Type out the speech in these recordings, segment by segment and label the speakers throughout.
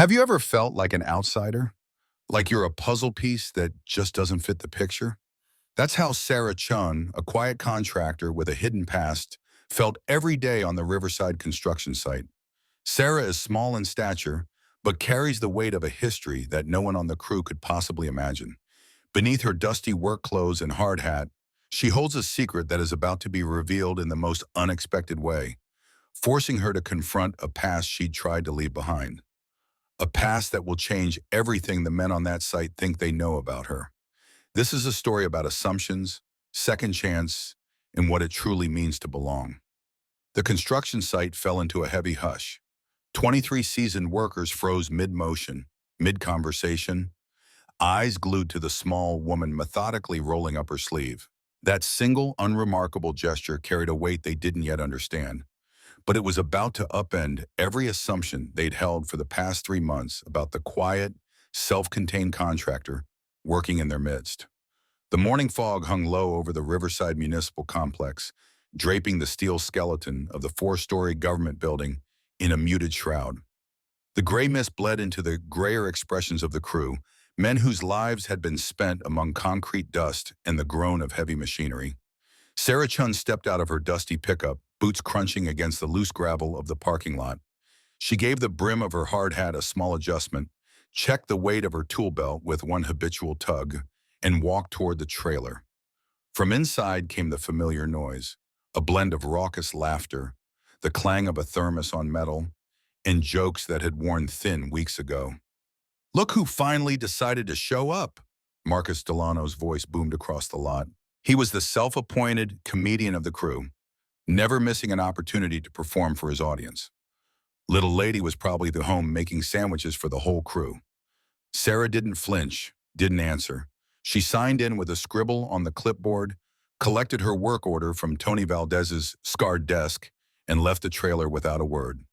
Speaker 1: Have you ever felt like an outsider? Like you're a puzzle piece that just doesn't fit the picture? That's how Sarah Chun, a quiet contractor with a hidden past, felt every day on the Riverside construction site. Sarah is small in stature, but carries the weight of a history that no one on the crew could possibly imagine. Beneath her dusty work clothes and hard hat, she holds a secret that is about to be revealed in the most unexpected way, forcing her to confront a past she'd tried to leave behind. A past that will change everything the men on that site think they know about her. This is a story about assumptions, second chance, and what it truly means to belong. The construction site fell into a heavy hush. 23 seasoned workers froze mid-motion, mid-conversation, eyes glued to the small woman methodically rolling up her sleeve. That single, unremarkable gesture carried a weight they didn't yet understand, but it was about to upend every assumption they'd held for the past 3 months about the quiet, self-contained contractor working in their midst. The morning fog hung low over the Riverside Municipal Complex, draping the steel skeleton of the four-story government building in a muted shroud. The gray mist bled into the grayer expressions of the crew, men whose lives had been spent among concrete dust and the groan of heavy machinery. Sarah Chun stepped out of her dusty pickup, boots crunching against the loose gravel of the parking lot. She gave the brim of her hard hat a small adjustment, checked the weight of her tool belt with one habitual tug, and walked toward the trailer. From inside came the familiar noise, a blend of raucous laughter, the clang of a thermos on metal, and jokes that had worn thin weeks ago. "Look who finally decided to show up," Marcus Delano's voice boomed across the lot. He was the self-appointed comedian of the crew, never missing an opportunity to perform for his audience. Little Lady was probably the home making sandwiches for the whole crew. Sarah didn't flinch, didn't answer. She signed in with a scribble on the clipboard, collected her work order from Tony Valdez's scarred desk, and left the trailer without a word.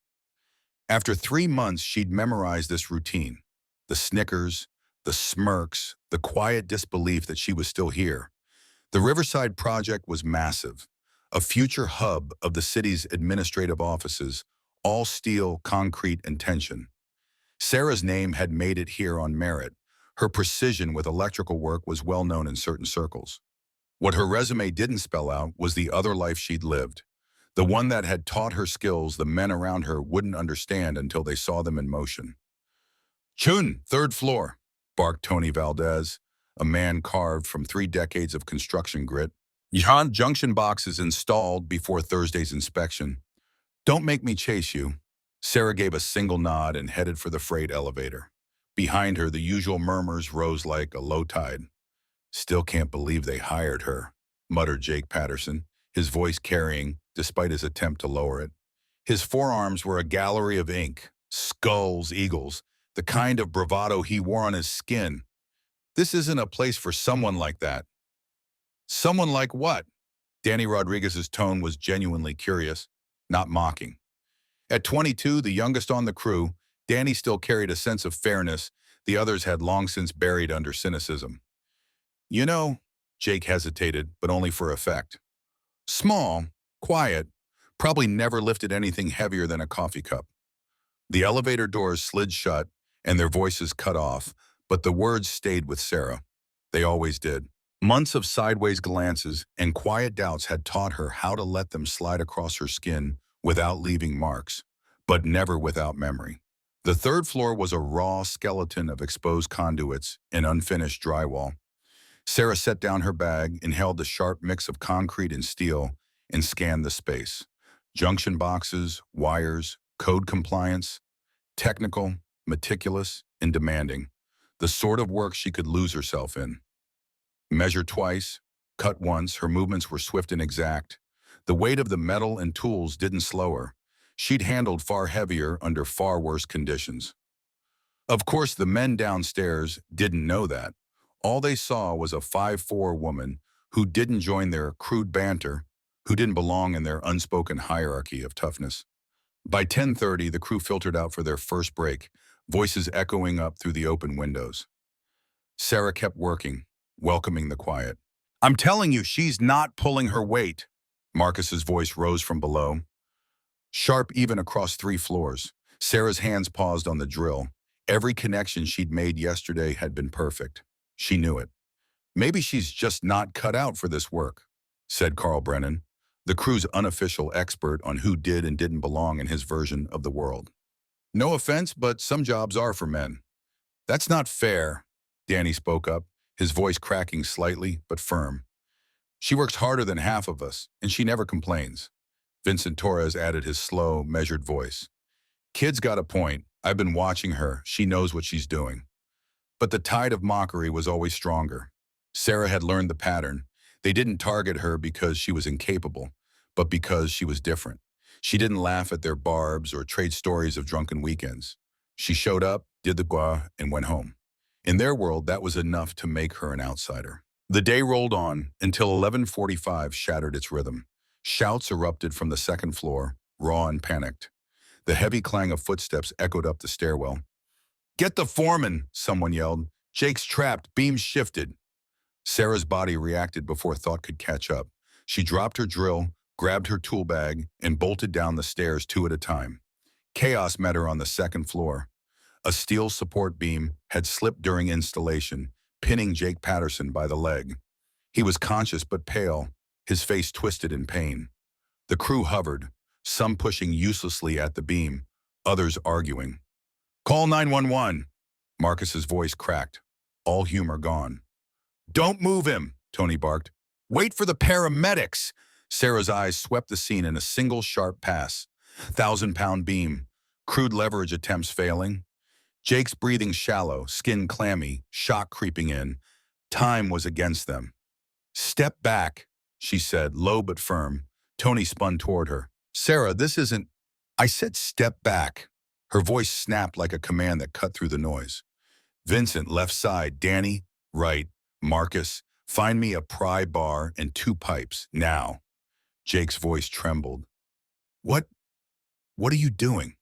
Speaker 1: After 3 months, she'd memorized this routine. The snickers, the smirks, the quiet disbelief that she was still here. The Riverside project was massive, a future hub of the city's administrative offices, all steel, concrete, and tension. Sarah's name had made it here on merit. Her precision with electrical work was well known in certain circles. What her resume didn't spell out was the other life she'd lived, the one that had taught her skills the men around her wouldn't understand until they saw them in motion. "Chun, third floor," barked Tony Valdez, a man carved from 3 decades of construction grit. Junction boxes installed before Thursday's inspection. "Don't make me chase you." Sarah gave a single nod and headed for the freight elevator. Behind her, the usual murmurs rose like a low tide. "Still can't believe they hired her," muttered Jake Patterson, his voice carrying, despite his attempt to lower it. His forearms were a gallery of ink, skulls, eagles, the kind of bravado he wore on his skin. "This isn't a place for someone like that." "Someone like what?" Danny Rodriguez's tone was genuinely curious, not mocking. At 22, the youngest on the crew, Danny still carried a sense of fairness the others had long since buried under cynicism. "You know," Jake hesitated, but only for effect. "Small, quiet, probably never lifted anything heavier than a coffee cup." The elevator doors slid shut and their voices cut off, but the words stayed with Sarah. They always did. Months of sideways glances and quiet doubts had taught her how to let them slide across her skin without leaving marks, but never without memory. The third floor was a raw skeleton of exposed conduits and unfinished drywall. Sarah set down her bag, inhaled the sharp mix of concrete and steel, and scanned the space. Junction boxes, wires, code compliance, technical, meticulous, and demanding. The sort of work she could lose herself in. Measure twice, cut once, her movements were swift and exact. The weight of the metal and tools didn't slow her. She'd handled far heavier under far worse conditions. Of course, the men downstairs didn't know that. All they saw was a 5'4" woman who didn't join their crude banter, who didn't belong in their unspoken hierarchy of toughness. By 10:30, the crew filtered out for their first break, voices echoing up through the open windows. Sarah kept working, welcoming the quiet. "I'm telling you, she's not pulling her weight." Marcus's voice rose from below, sharp even across 3 floors. Sarah's hands paused on the drill, Every connection she'd made yesterday had been perfect. She knew it. Maybe she's just not cut out for this work, said Carl Brennan, the crew's unofficial expert on who did and didn't belong in his version of the world. No offense, but some jobs are for men. That's not fair, Danny spoke up, his voice cracking slightly but firm. She works harder than half of us, and she never complains. Vincent Torres added his slow, measured voice. Kid's got a point. I've been watching her. She knows what she's doing. But the tide of mockery was always stronger. Sarah had learned the pattern. They didn't target her because she was incapable, but because she was different. She didn't laugh at their barbs or trade stories of drunken weekends. She showed up, did the gua, and went home. In their world, that was enough to make her an outsider. The day rolled on until 11:45 shattered its rhythm. Shouts erupted from the second floor, raw and panicked. The heavy clang of footsteps echoed up the stairwell. "Get the foreman," someone yelled. "Jake's trapped, beams shifted." Sarah's body reacted before thought could catch up. She dropped her drill, grabbed her tool bag, and bolted down the stairs two at a time. Chaos met her on the second floor. A steel support beam had slipped during installation, pinning Jake Patterson by the leg. He was conscious but pale, his face twisted in pain. The crew hovered, some pushing uselessly at the beam, others arguing. "Call 911. Marcus's voice cracked, all humor gone. "Don't move him," Tony barked. "Wait for the paramedics." Sarah's eyes swept the scene in a single sharp pass. 1,000-pound beam, crude leverage attempts failing. Jake's breathing shallow, skin clammy, shock creeping in. Time was against them. "Step back," she said, low but firm. Tony spun toward her. "Sarah, this isn't—" "I said step back." Her voice snapped like a command that cut through the noise. "Vincent, left side. Danny, right. Marcus, find me a pry bar and 2 pipes, now." Jake's voice trembled. What are you doing?"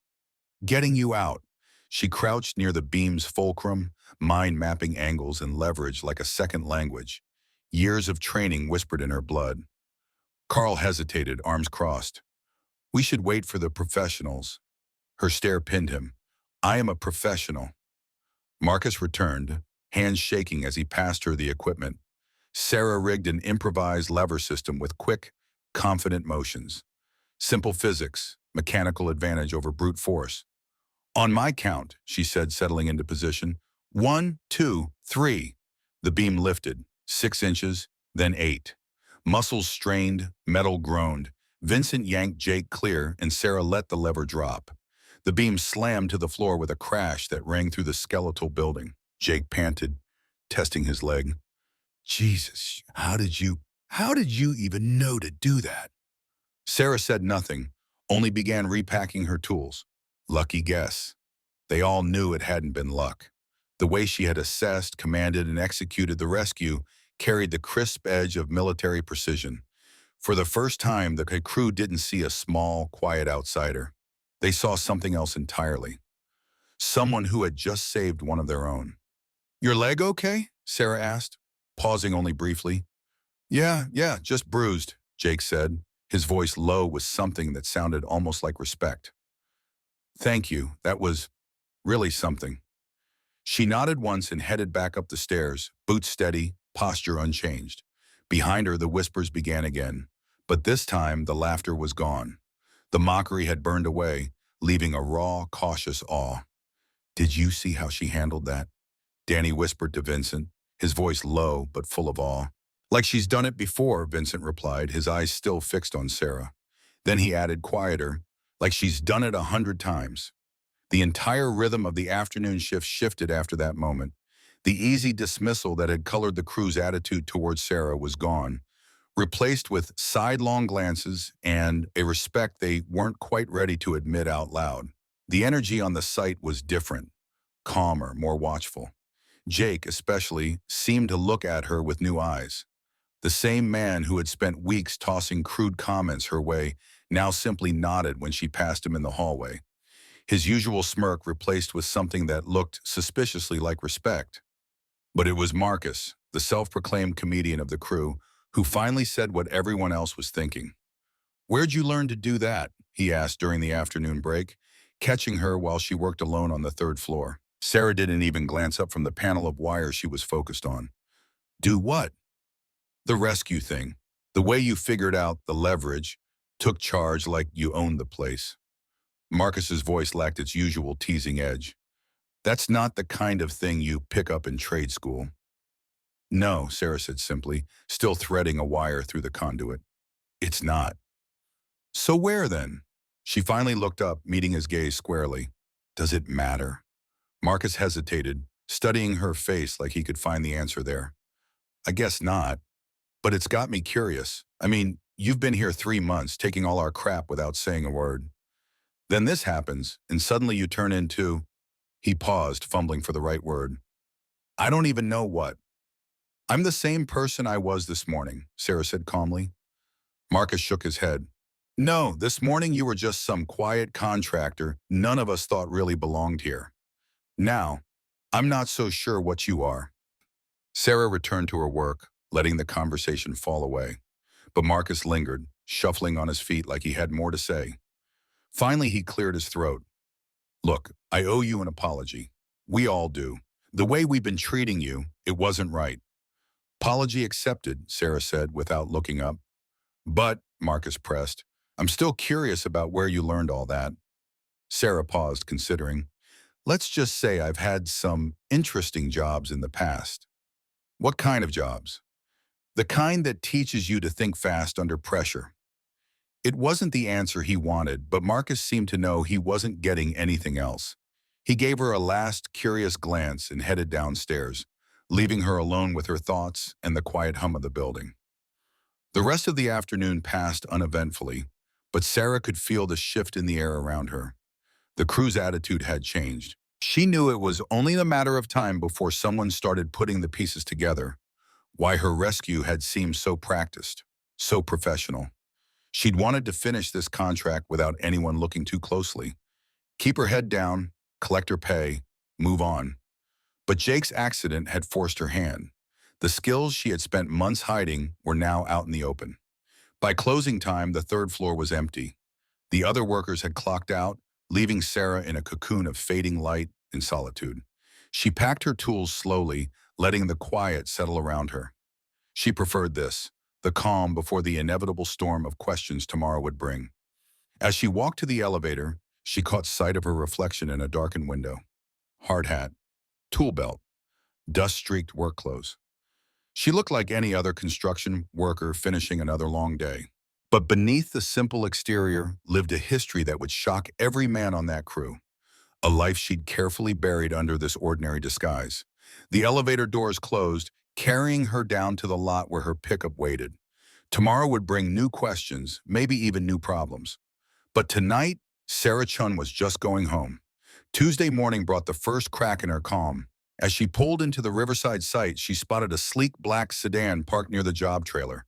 Speaker 1: "Getting you out." She crouched near the beam's fulcrum, mind-mapping angles and leverage like a second language. Years of training whispered in her blood. Carl hesitated, arms crossed. "We should wait for the professionals." Her stare pinned him. "I am a professional." Marcus returned, hands shaking as he passed her the equipment. Sarah rigged an improvised lever system with quick, confident motions. Simple physics, mechanical advantage over brute force. "On my count," she said, settling into position. 1, 2, 3. The beam lifted, 6 inches, then 8. Muscles strained, metal groaned. Vincent yanked Jake clear, and Sarah let the lever drop. The beam slammed to the floor with a crash that rang through the skeletal building. Jake panted, testing his leg. "Jesus, how did you even know to do that?" Sarah said nothing, only began repacking her tools. Lucky guess. They all knew it hadn't been luck. The way she had assessed, commanded, and executed the rescue carried the crisp edge of military precision. For the first time, the crew didn't see a small, quiet outsider. They saw something else entirely. Someone who had just saved one of their own. "Your leg okay?" Sarah asked, pausing only briefly. Yeah, just bruised," Jake said, his voice low with something that sounded almost like respect. "Thank you, that was really something." She nodded once and headed back up the stairs, boots steady, posture unchanged. Behind her, the whispers began again, but this time the laughter was gone. The mockery had burned away, leaving a raw, cautious awe. "Did you see how she handled that?" Danny whispered to Vincent, his voice low but full of awe. "Like she's done it before," Vincent replied, his eyes still fixed on Sarah. Then he added quieter, "Like she's done it 100 times. The entire rhythm of the afternoon shift shifted after that moment. The easy dismissal that had colored the crew's attitude towards Sarah was gone, replaced with sidelong glances and a respect they weren't quite ready to admit out loud. The energy on the site was different, calmer, more watchful. Jake, especially, seemed to look at her with new eyes. The same man who had spent weeks tossing crude comments her way now simply nodded when she passed him in the hallway. His usual smirk replaced with something that looked suspiciously like respect. But it was Marcus, the self-proclaimed comedian of the crew, who finally said what everyone else was thinking. "Where'd you learn to do that?" he asked during the afternoon break, catching her while she worked alone on the 3rd floor. Sarah didn't even glance up from the panel of wires she was focused on. Do what? The rescue thing. The way you figured out the leverage, took charge like you owned the place. Marcus's voice lacked its usual teasing edge. That's not the kind of thing you pick up in trade school. No, Sarah said simply, still threading a wire through the conduit. It's not. So where then? She finally looked up, meeting his gaze squarely. Does it matter? Marcus hesitated, studying her face like he could find the answer there. I guess not, but it's got me curious. I mean, you've been here 3 months, taking all our crap without saying a word. Then this happens, and suddenly you turn into... He paused, fumbling for the right word. I don't even know what. I'm the same person I was this morning, Sarah said calmly. Marcus shook his head. No, this morning you were just some quiet contractor none of us thought really belonged here. Now, I'm not so sure what you are. Sarah returned to her work, letting the conversation fall away. But Marcus lingered, shuffling on his feet like he had more to say. Finally, he cleared his throat. Look, I owe you an apology. We all do. The way we've been treating you, it wasn't right. Apology accepted, Sarah said without looking up. But, Marcus pressed, I'm still curious about where you learned all that. Sarah paused, considering. Let's just say I've had some interesting jobs in the past. What kind of jobs? The kind that teaches you to think fast under pressure. It wasn't the answer he wanted, but Marcus seemed to know he wasn't getting anything else. He gave her a last curious glance and headed downstairs, leaving her alone with her thoughts and the quiet hum of the building. The rest of the afternoon passed uneventfully, but Sarah could feel the shift in the air around her. The crew's attitude had changed. She knew it was only a matter of time before someone started putting the pieces together, why her rescue had seemed so practiced, so professional. She'd wanted to finish this contract without anyone looking too closely. Keep her head down, collect her pay, move on. But Jake's accident had forced her hand. The skills she had spent months hiding were now out in the open. By closing time, the third floor was empty. The other workers had clocked out, leaving Sarah in a cocoon of fading light and solitude. She packed her tools slowly, letting the quiet settle around her. She preferred this, the calm before the inevitable storm of questions tomorrow would bring. As she walked to the elevator, she caught sight of her reflection in a darkened window. Hard hat, tool belt, dust-streaked work clothes. She looked like any other construction worker finishing another long day. But beneath the simple exterior lived a history that would shock every man on that crew. A life she'd carefully buried under this ordinary disguise. The elevator doors closed, carrying her down to the lot where her pickup waited. Tomorrow would bring new questions, maybe even new problems. But tonight, Sarah Chun was just going home. Tuesday morning brought the first crack in her calm. As she pulled into the Riverside site, she spotted a sleek black sedan parked near the job trailer.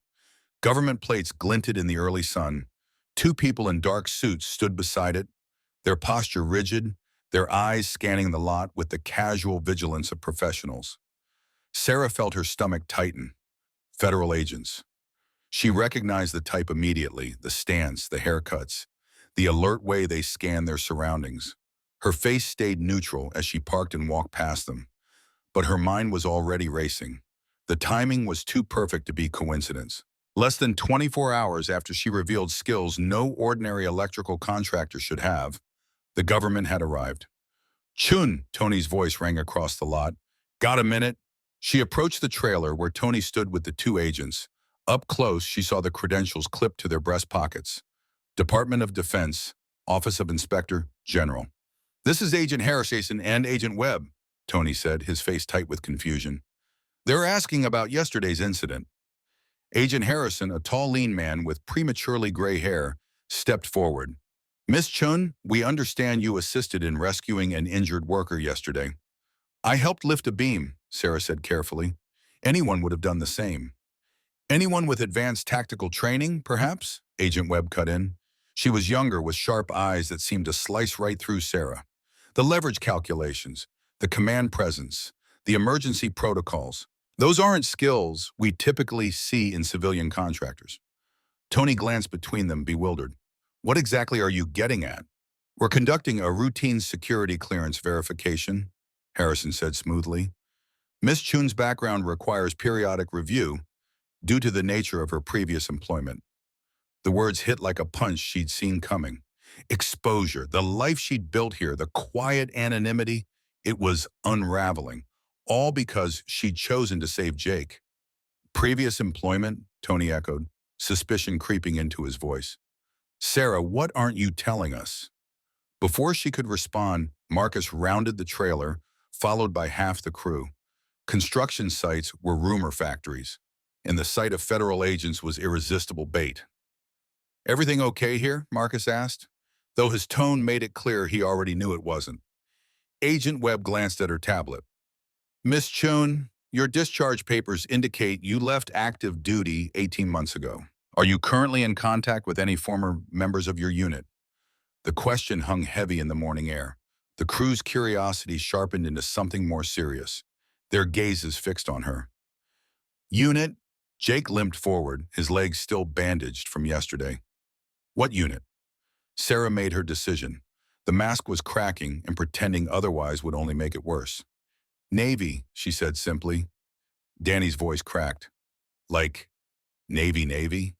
Speaker 1: Government plates glinted in the early sun. Two people in dark suits stood beside it, their posture rigid, their eyes scanning the lot with the casual vigilance of professionals. Sarah felt her stomach tighten. Federal agents. She recognized the type immediately, the stance, the haircuts, the alert way they scanned their surroundings. Her face stayed neutral as she parked and walked past them. But her mind was already racing. The timing was too perfect to be coincidence. Less than 24 hours after she revealed skills no ordinary electrical contractor should have, the government had arrived. Chun, Tony's voice rang across the lot. Got a minute? She approached the trailer where Tony stood with the two agents. Up close, she saw the credentials clipped to their breast pockets. Department of Defense, Office of Inspector General. This is Agent Harrison and Agent Webb, Tony said, his face tight with confusion. They're asking about yesterday's incident. Agent Harrison, a tall, lean man with prematurely gray hair, stepped forward. Miss Chun, we understand you assisted in rescuing an injured worker yesterday. I helped lift a beam, Sarah said carefully. Anyone would have done the same. Anyone with advanced tactical training, perhaps? Agent Webb cut in. She was younger, with sharp eyes that seemed to slice right through Sarah. The leverage calculations, the command presence, the emergency protocols. Those aren't skills we typically see in civilian contractors. Tony glanced between them, bewildered. What exactly are you getting at? We're conducting a routine security clearance verification. Harrison said smoothly. Miss Chun's background requires periodic review due to the nature of her previous employment. The words hit like a punch she'd seen coming. Exposure, the life she'd built here, the quiet anonymity, it was unraveling, all because she'd chosen to save Jake. Previous employment, Tony echoed, suspicion creeping into his voice. Sarah, what aren't you telling us? Before she could respond, Marcus rounded the trailer, followed by half the crew. Construction sites were rumor factories, and the sight of federal agents was irresistible bait. Everything okay here? Marcus asked, though his tone made it clear he already knew it wasn't. Agent Webb glanced at her tablet. Miss Chun, your discharge papers indicate you left active duty 18 months ago. Are you currently in contact with any former members of your unit? The question hung heavy in the morning air. The crew's curiosity sharpened into something more serious, their gazes fixed on her. Unit? Jake limped forward, his legs still bandaged from yesterday. What unit? Sarah made her decision. The mask was cracking, and pretending otherwise would only make it worse. Navy, she said simply. Danny's voice cracked. Like, Navy?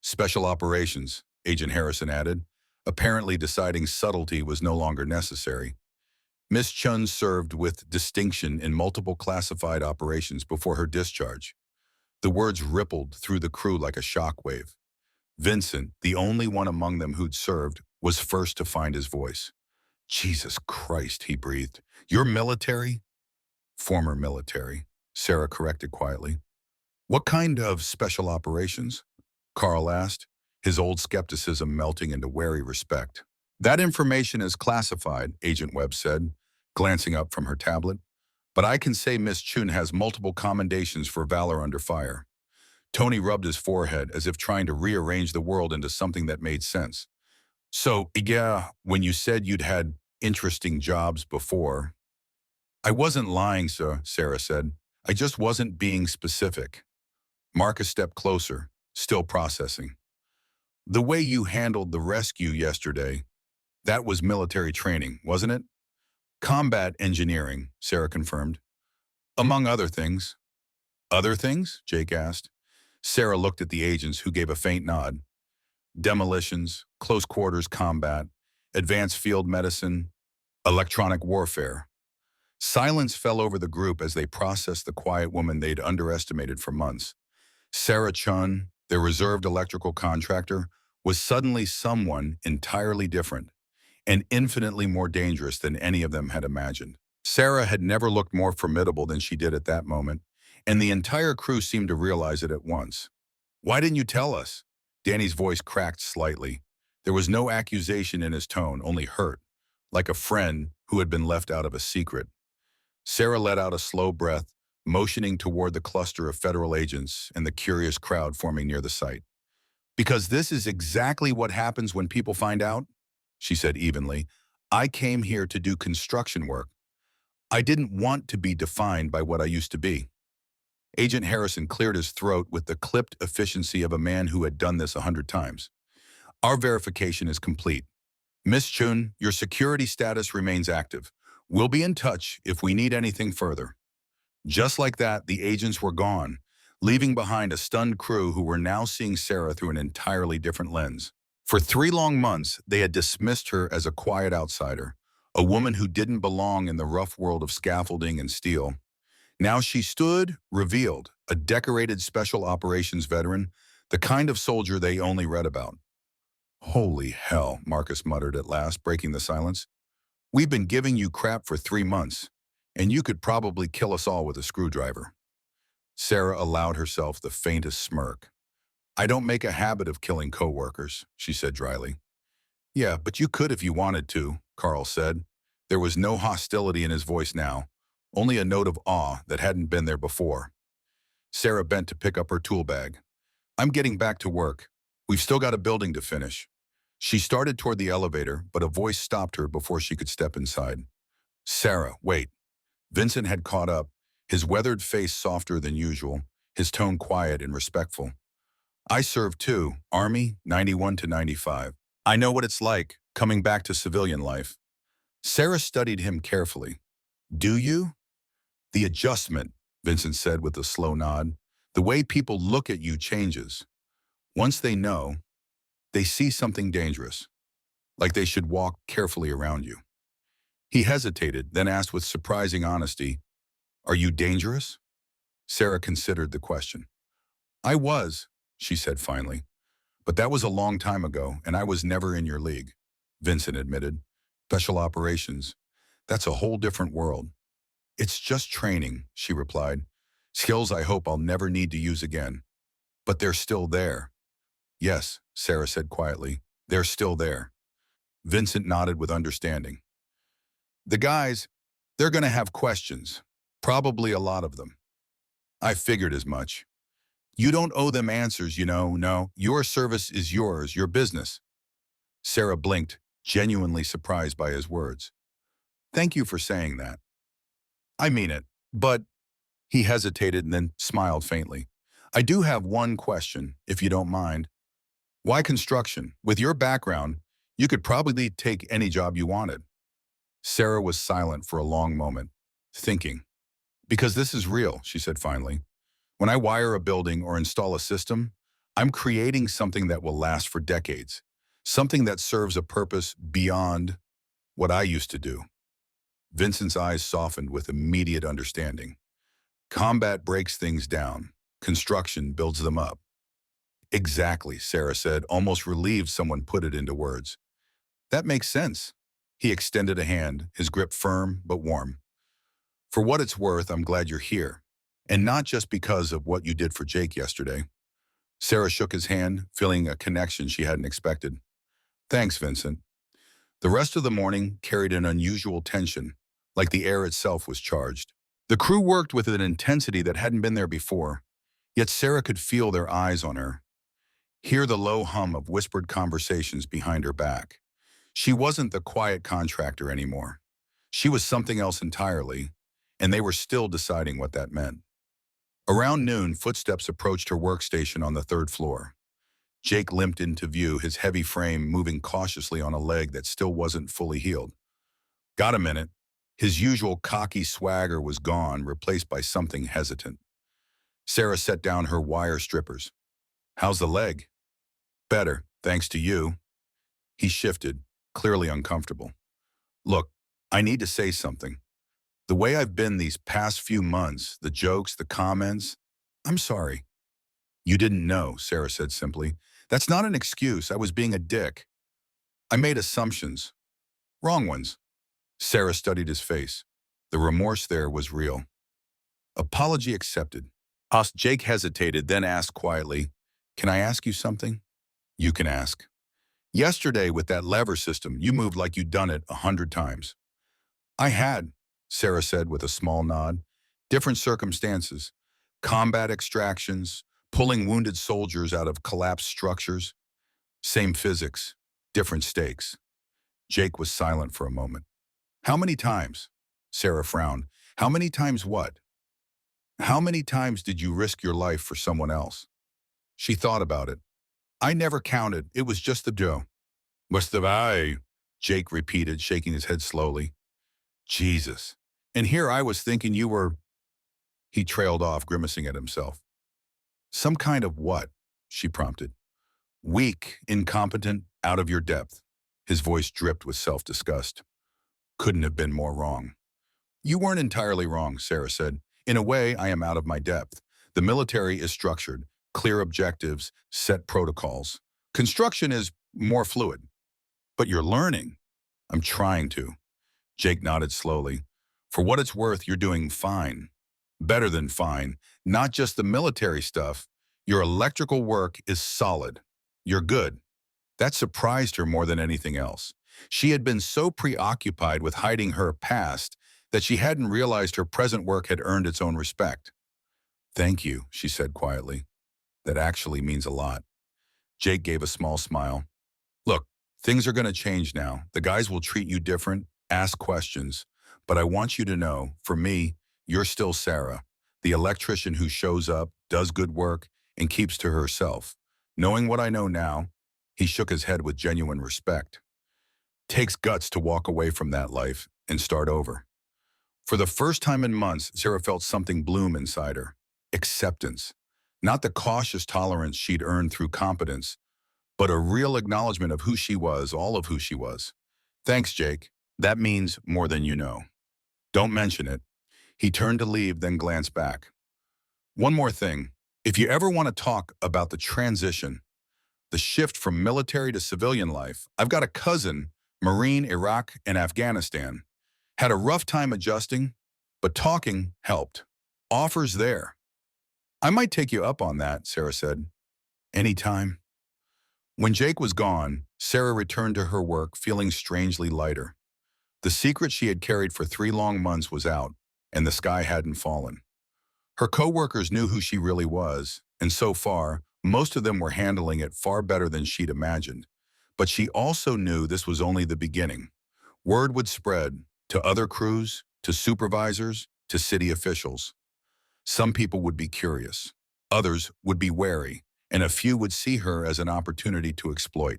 Speaker 1: Special operations, Agent Harrison added, apparently deciding subtlety was no longer necessary. Miss Chun served with distinction in multiple classified operations before her discharge. The words rippled through the crew like a shockwave. Vincent, the only one among them who'd served, was first to find his voice. Jesus Christ, he breathed. You're military? Former military, Sarah corrected quietly. What kind of special operations? Carl asked, his old skepticism melting into wary respect. That information is classified, Agent Webb said, glancing up from her tablet. But I can say Miss Chun has multiple commendations for valor under fire. Tony rubbed his forehead as if trying to rearrange the world into something that made sense. So, yeah, when you said you'd had interesting jobs before. I wasn't lying, sir, Sarah said. I just wasn't being specific. Marcus stepped closer, still processing. The way you handled the rescue yesterday, that was military training, wasn't it? Combat engineering, Sarah confirmed. Among other things. Other things? Jake asked. Sarah looked at the agents, who gave a faint nod. Demolitions, close quarters combat, advanced field medicine, electronic warfare. Silence fell over the group as they processed the quiet woman they'd underestimated for months. Sarah Chun, their reserved electrical contractor, was suddenly someone entirely different and infinitely more dangerous than any of them had imagined. Sarah had never looked more formidable than she did at that moment, and the entire crew seemed to realize it at once. Why didn't you tell us? Danny's voice cracked slightly. There was no accusation in his tone, only hurt, like a friend who had been left out of a secret. Sarah let out a slow breath, motioning toward the cluster of federal agents and the curious crowd forming near the site. Because this is exactly what happens when people find out, she said evenly. I came here to do construction work. I didn't want to be defined by what I used to be. Agent Harrison cleared his throat with the clipped efficiency of a man who had done this 100 times. Our verification is complete. Miss Chun, your security status remains active. We'll be in touch if we need anything further. Just like that, the agents were gone, leaving behind a stunned crew who were now seeing Sarah through an entirely different lens. For 3 long months, they had dismissed her as a quiet outsider, a woman who didn't belong in the rough world of scaffolding and steel. Now she stood, revealed, a decorated special operations veteran, the kind of soldier they only read about. Holy hell, Marcus muttered at last, breaking the silence. We've been giving you crap for 3 months, and you could probably kill us all with a screwdriver. Sarah allowed herself the faintest smirk. I don't make a habit of killing coworkers, she said dryly. Yeah, but you could if you wanted to, Carl said. There was no hostility in his voice now, only a note of awe that hadn't been there before. Sarah bent to pick up her tool bag. I'm getting back to work. We've still got a building to finish. She started toward the elevator, but a voice stopped her before she could step inside. Sarah, wait. Vincent had caught up, his weathered face softer than usual, his tone quiet and respectful. I served too, Army, 91 to 95. I know what it's like, coming back to civilian life. Sarah studied him carefully. Do you? The adjustment, Vincent said with a slow nod. The way people look at you changes. Once they know, they see something dangerous, like they should walk carefully around you. He hesitated, then asked with surprising honesty, "Are you dangerous?" Sarah considered the question. "I was," she said finally. "But that was a long time ago, and I was never in your league," Vincent admitted. "Special operations, that's a whole different world." "It's just training," she replied. "Skills I hope I'll never need to use again. But they're still there." "Yes," Sarah said quietly. "They're still there." Vincent nodded with understanding. "The guys, they're going to have questions. Probably a lot of them." "I figured as much. You don't owe them answers, no. Your service is yours, your business." Sarah blinked, genuinely surprised by his words. "Thank you for saying that." "I mean it, but—" He hesitated and then smiled faintly. "I do have one question, if you don't mind. Why construction? With your background, you could probably take any job you wanted." Sarah was silent for a long moment, thinking. "Because this is real," she said finally. "When I wire a building or install a system, I'm creating something that will last for decades, something that serves a purpose beyond what I used to do." Vincent's eyes softened with immediate understanding. Combat breaks things down. Construction builds them up. "Exactly," Sarah said, almost relieved someone put it into words. "That makes sense." He extended a hand, his grip firm but warm. "For what it's worth, I'm glad you're here. And not just because of what you did for Jake yesterday." Sarah shook his hand, feeling a connection she hadn't expected. "Thanks, Vincent." The rest of the morning carried an unusual tension, like the air itself was charged. The crew worked with an intensity that hadn't been there before, yet Sarah could feel their eyes on her, hear the low hum of whispered conversations behind her back. She wasn't the quiet contractor anymore. She was something else entirely, and they were still deciding what that meant. Around noon, footsteps approached her workstation on the third floor. Jake limped into view, his heavy frame moving cautiously on a leg that still wasn't fully healed. "Got a minute?" His usual cocky swagger was gone, replaced by something hesitant. Sarah set down her wire strippers. "How's the leg?" "Better, thanks to you." He shifted, clearly uncomfortable. "Look, I need to say something. The way I've been these past few months, the jokes, the comments, I'm sorry." "You didn't know," Sarah said simply. "That's not an excuse. I was being a dick. I made assumptions. Wrong ones." Sarah studied his face. The remorse there was real. "Apology accepted." Jake hesitated, then asked quietly, "Can I ask you something?" "You can ask." "Yesterday with that lever system, you moved like you'd done it 100 times." "I had," Sarah said with a small nod. "Different circumstances. Combat extractions, pulling wounded soldiers out of collapsed structures. Same physics, different stakes." Jake was silent for a moment. "How many times?" Sarah frowned. "How many times what?" "How many times did you risk your life for someone else?" She thought about it. "I never counted. It was just the Joe." "What's the I?" Jake repeated, shaking his head slowly. "Jesus. And here I was thinking you were—" He trailed off, grimacing at himself. "Some kind of what?" she prompted. "Weak, incompetent, out of your depth." His voice dripped with self-disgust. "Couldn't have been more wrong." "You weren't entirely wrong," Sarah said. "In a way, I am out of my depth. The military is structured, clear objectives, set protocols. Construction is more fluid. But you're learning." "I'm trying to." Jake nodded slowly. "For what it's worth, you're doing fine. Better than fine. Not just the military stuff. Your electrical work is solid. You're good." That surprised her more than anything else. She had been so preoccupied with hiding her past that she hadn't realized her present work had earned its own respect. "Thank you," she said quietly. "That actually means a lot." Jake gave a small smile. "Look, things are going to change now. The guys will treat you different, ask questions. But I want you to know, for me, you're still Sarah, the electrician who shows up, does good work, and keeps to herself. Knowing what I know now," he shook his head with genuine respect, "takes guts to walk away from that life and start over." For the first time in months, Sarah felt something bloom inside her. Acceptance. Not the cautious tolerance she'd earned through competence, but a real acknowledgement of who she was, all of who she was. Thanks, Jake. That means more than you know. Don't mention it. He turned to leave, then glanced back. One more thing. If you ever want to talk about the transition, the shift from military to civilian life, I've got a cousin, Marine, Iraq, and Afghanistan. Had a rough time adjusting, but talking helped. Offers there. I might take you up on that, Sarah said. Anytime. When Jake was gone, Sarah returned to her work feeling strangely lighter. The secret she had carried for 3 long months was out, and the sky hadn't fallen. Her coworkers knew who she really was, and so far, most of them were handling it far better than she'd imagined. But she also knew this was only the beginning. Word would spread to other crews, to supervisors, to city officials. Some people would be curious, others would be wary, and a few would see her as an opportunity to exploit.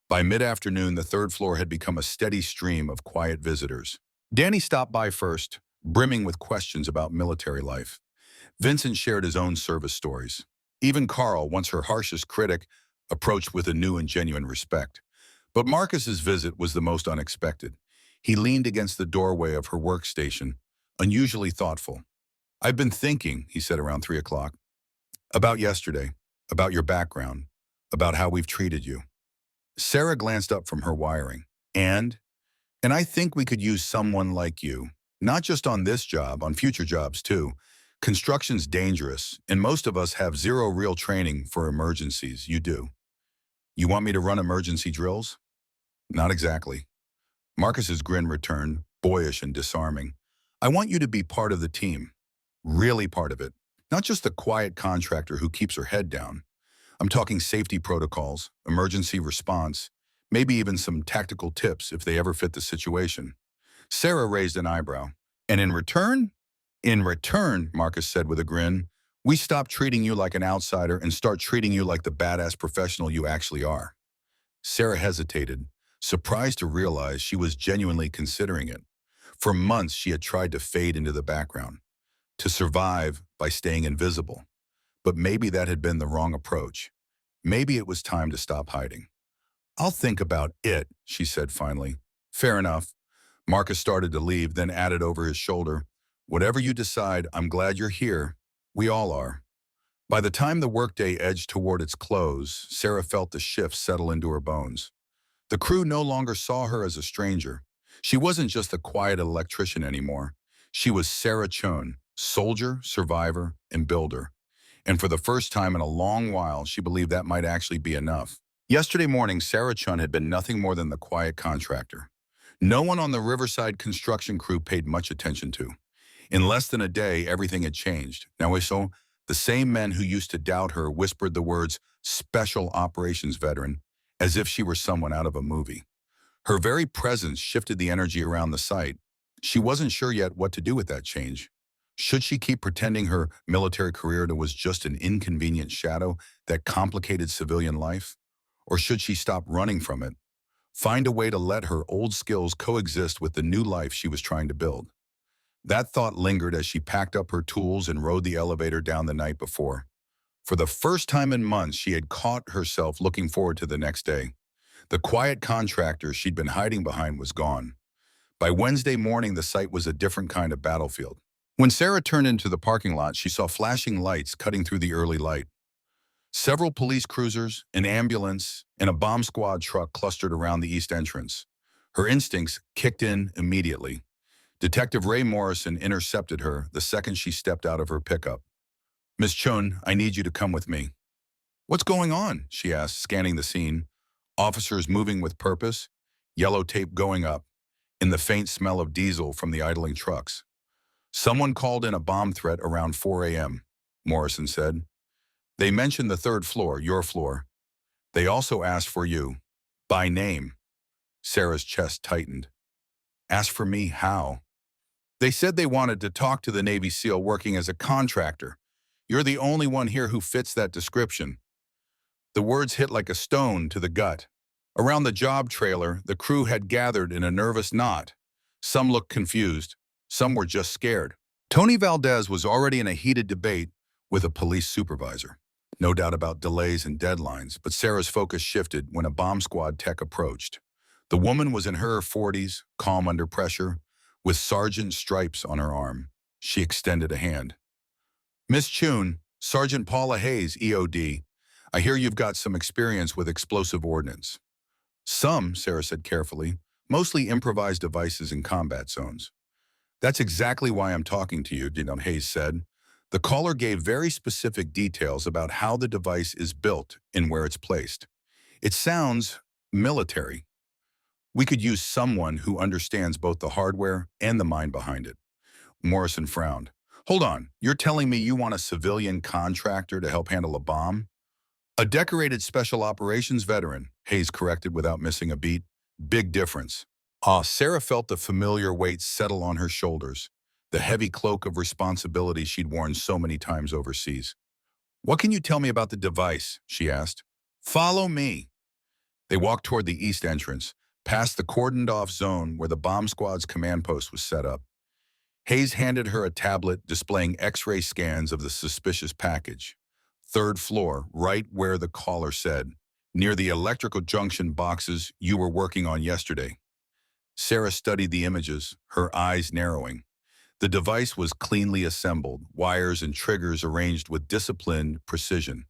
Speaker 1: By mid-afternoon, the 3rd floor had become a steady stream of quiet visitors. Danny stopped by first, brimming with questions about military life. Vincent shared his own service stories. Even Carl, once her harshest critic, approached with a new and genuine respect. But Marcus's visit was the most unexpected. He leaned against the doorway of her workstation, unusually thoughtful. "I've been thinking," he said around 3 o'clock, "about yesterday, about your background, about how we've treated you." Sarah glanced up from her wiring. And I think we could use someone like you, not just on this job, on future jobs too. Construction's dangerous, and most of us have zero real training for emergencies. You do. You want me to run emergency drills? Not exactly. Marcus's grin returned, boyish and disarming. I want you to be part of the team. Really part of it. Not just the quiet contractor who keeps her head down. I'm talking safety protocols, emergency response, maybe even some tactical tips if they ever fit the situation. Sarah raised an eyebrow. And in return? In return, Marcus said with a grin, we stop treating you like an outsider and start treating you like the badass professional you actually are. Sarah hesitated, surprised to realize she was genuinely considering it. For months, she had tried to fade into the background, to survive by staying invisible. But maybe that had been the wrong approach. Maybe it was time to stop hiding. I'll think about it, she said finally. Fair enough. Marcus started to leave, then added over his shoulder, whatever you decide, I'm glad you're here. We all are. By the time the workday edged toward its close, Sarah felt the shift settle into her bones. The crew no longer saw her as a stranger. She wasn't just the quiet electrician anymore. She was Sarah Chun, soldier, survivor, and builder. And for the first time in a long while, she believed that might actually be enough. Yesterday morning, Sarah Chun had been nothing more than the quiet contractor. No one on the Riverside construction crew paid much attention to. In less than a day, everything had changed. Now, the same men who used to doubt her whispered the words special operations veteran as if she were someone out of a movie. Her very presence shifted the energy around the site. She wasn't sure yet what to do with that change. Should she keep pretending her military career was just an inconvenient shadow that complicated civilian life? Or should she stop running from it? Find a way to let her old skills coexist with the new life she was trying to build. That thought lingered as she packed up her tools and rode the elevator down the night before. For the first time in months, she had caught herself looking forward to the next day. The quiet contractor she'd been hiding behind was gone. By Wednesday morning, the site was a different kind of battlefield. When Sarah turned into the parking lot, she saw flashing lights cutting through the early light. Several police cruisers, an ambulance, and a bomb squad truck clustered around the east entrance. Her instincts kicked in immediately. Detective Ray Morrison intercepted her the second she stepped out of her pickup. Miss Chun, I need you to come with me. What's going on? She asked, scanning the scene. Officers moving with purpose, yellow tape going up, and the faint smell of diesel from the idling trucks. Someone called in a bomb threat around 4 a.m., Morrison said. They mentioned the 3rd floor, your floor. They also asked for you, by name. Sarah's chest tightened. Asked for me, how? They said they wanted to talk to the Navy SEAL working as a contractor. You're the only one here who fits that description. The words hit like a stone to the gut. Around the job trailer, the crew had gathered in a nervous knot. Some looked confused, Some were just scared. Tony Valdez was already in a heated debate with a police supervisor. No doubt about delays and deadlines, but Sarah's focus shifted when a bomb squad tech approached. The woman was in her 40s, calm under pressure, with sergeant stripes on her arm. She extended a hand. Miss Chun, Sergeant Paula Hayes, EOD. I hear you've got some experience with explosive ordnance. Some, Sarah said carefully, mostly improvised devices in combat zones. That's exactly why I'm talking to you, Hayes said. The caller gave very specific details about how the device is built and where it's placed. It sounds military. We could use someone who understands both the hardware and the mind behind it. Morrison frowned. Hold on, you're telling me you want a civilian contractor to help handle a bomb? A decorated special operations veteran, Hayes corrected without missing a beat. Big difference. Sarah felt the familiar weight settle on her shoulders, the heavy cloak of responsibility she'd worn so many times overseas. What can you tell me about the device? She asked. Follow me. They walked toward the east entrance, past the cordoned-off zone where the bomb squad's command post was set up. Hayes handed her a tablet displaying X-ray scans of the suspicious package. Third floor, right where the caller said, near the electrical junction boxes you were working on yesterday. Sarah studied the images, her eyes narrowing. The device was cleanly assembled, wires and triggers arranged with disciplined precision.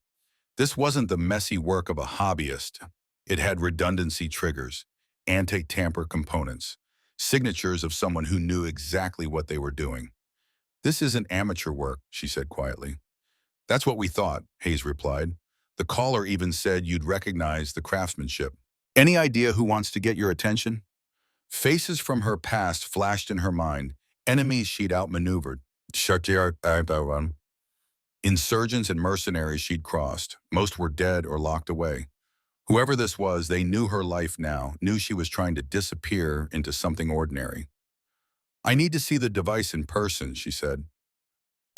Speaker 1: This wasn't the messy work of a hobbyist. It had redundancy triggers, anti-tamper components, signatures of someone who knew exactly what they were doing. This isn't amateur work, she said quietly. That's what we thought, Hayes replied. The caller even said you'd recognize the craftsmanship. Any idea who wants to get your attention? Faces from her past flashed in her mind, enemies she'd outmaneuvered. Insurgents and mercenaries she'd crossed. Most were dead or locked away. Whoever this was, they knew her life now, knew she was trying to disappear into something ordinary. I need to see the device in person, she said.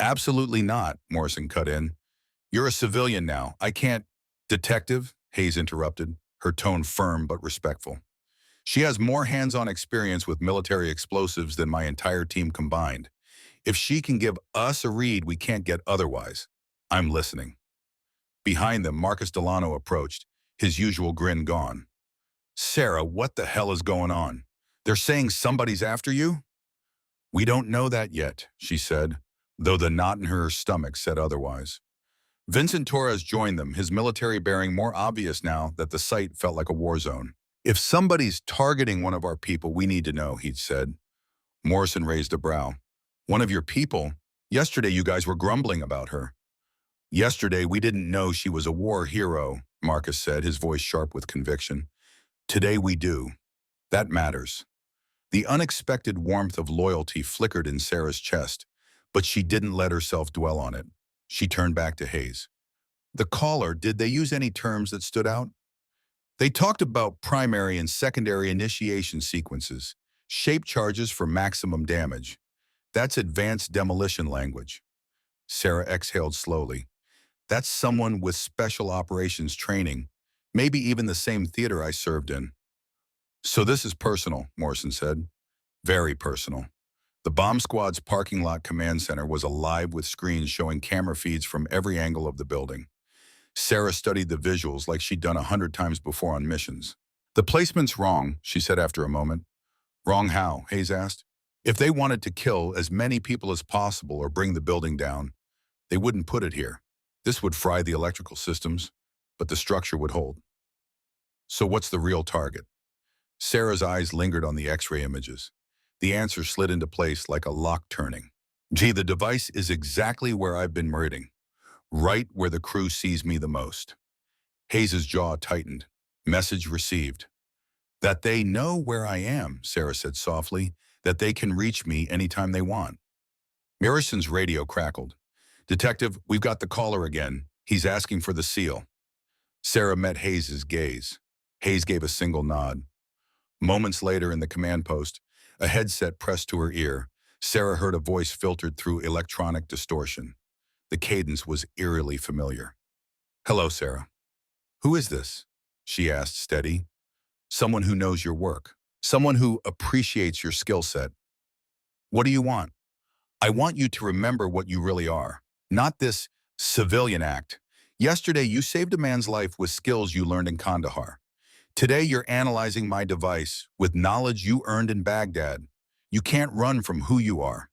Speaker 1: Absolutely not, Morrison cut in. You're a civilian now. I can't. Detective, Hayes interrupted, her tone firm but respectful. She has more hands-on experience with military explosives than my entire team combined. If she can give us a read we can't get otherwise. I'm listening. Behind them, Marcus Delano approached, his usual grin gone. Sarah, what the hell is going on? They're saying somebody's after you? We don't know that yet, she said, though the knot in her stomach said otherwise. Vincent Torres joined them, his military bearing more obvious now that the site felt like a war zone. If somebody's targeting one of our people, we need to know, he'd said. Morrison raised a brow. One of your people? Yesterday you guys were grumbling about her. Yesterday we didn't know she was a war hero, Marcus said, his voice sharp with conviction. Today we do. That matters. The unexpected warmth of loyalty flickered in Sarah's chest, but she didn't let herself dwell on it. She turned back to Hayes. The caller, did they use any terms that stood out? They talked about primary and secondary initiation sequences, shape charges for maximum damage. That's advanced demolition language. Sarah exhaled slowly. That's someone with special operations training, maybe even the same theater I served in. So this is personal, Morrison said. Very personal. The bomb squad's parking lot command center was alive with screens showing camera feeds from every angle of the building. Sarah studied the visuals like she'd done 100 times before on missions. The placement's wrong, she said after a moment. Wrong how? Hayes asked. If they wanted to kill as many people as possible or bring the building down, they wouldn't put it here. This would fry the electrical systems, but the structure would hold. So what's the real target? Sarah's eyes lingered on the X-ray images. The answer slid into place like a lock turning. Gee, the device is exactly where I've been murdering. Right where the crew sees me the most. Hayes' jaw tightened. Message received. That they know where I am, Sarah said softly, that they can reach me anytime they want. Morrison's radio crackled. Detective, we've got the caller again. He's asking for the seal. Sarah met Hayes' gaze. Hayes gave a single nod. Moments later in the command post, a headset pressed to her ear, Sarah heard a voice filtered through electronic distortion. The cadence was eerily familiar. Hello, Sarah. Who is this? She asked, steady. Someone who knows your work. Someone who appreciates your skill set. What do you want? I want you to remember what you really are, not this civilian act. Yesterday, you saved a man's life with skills you learned in Kandahar. Today, you're analyzing my device with knowledge you earned in Baghdad. You can't run from who you are.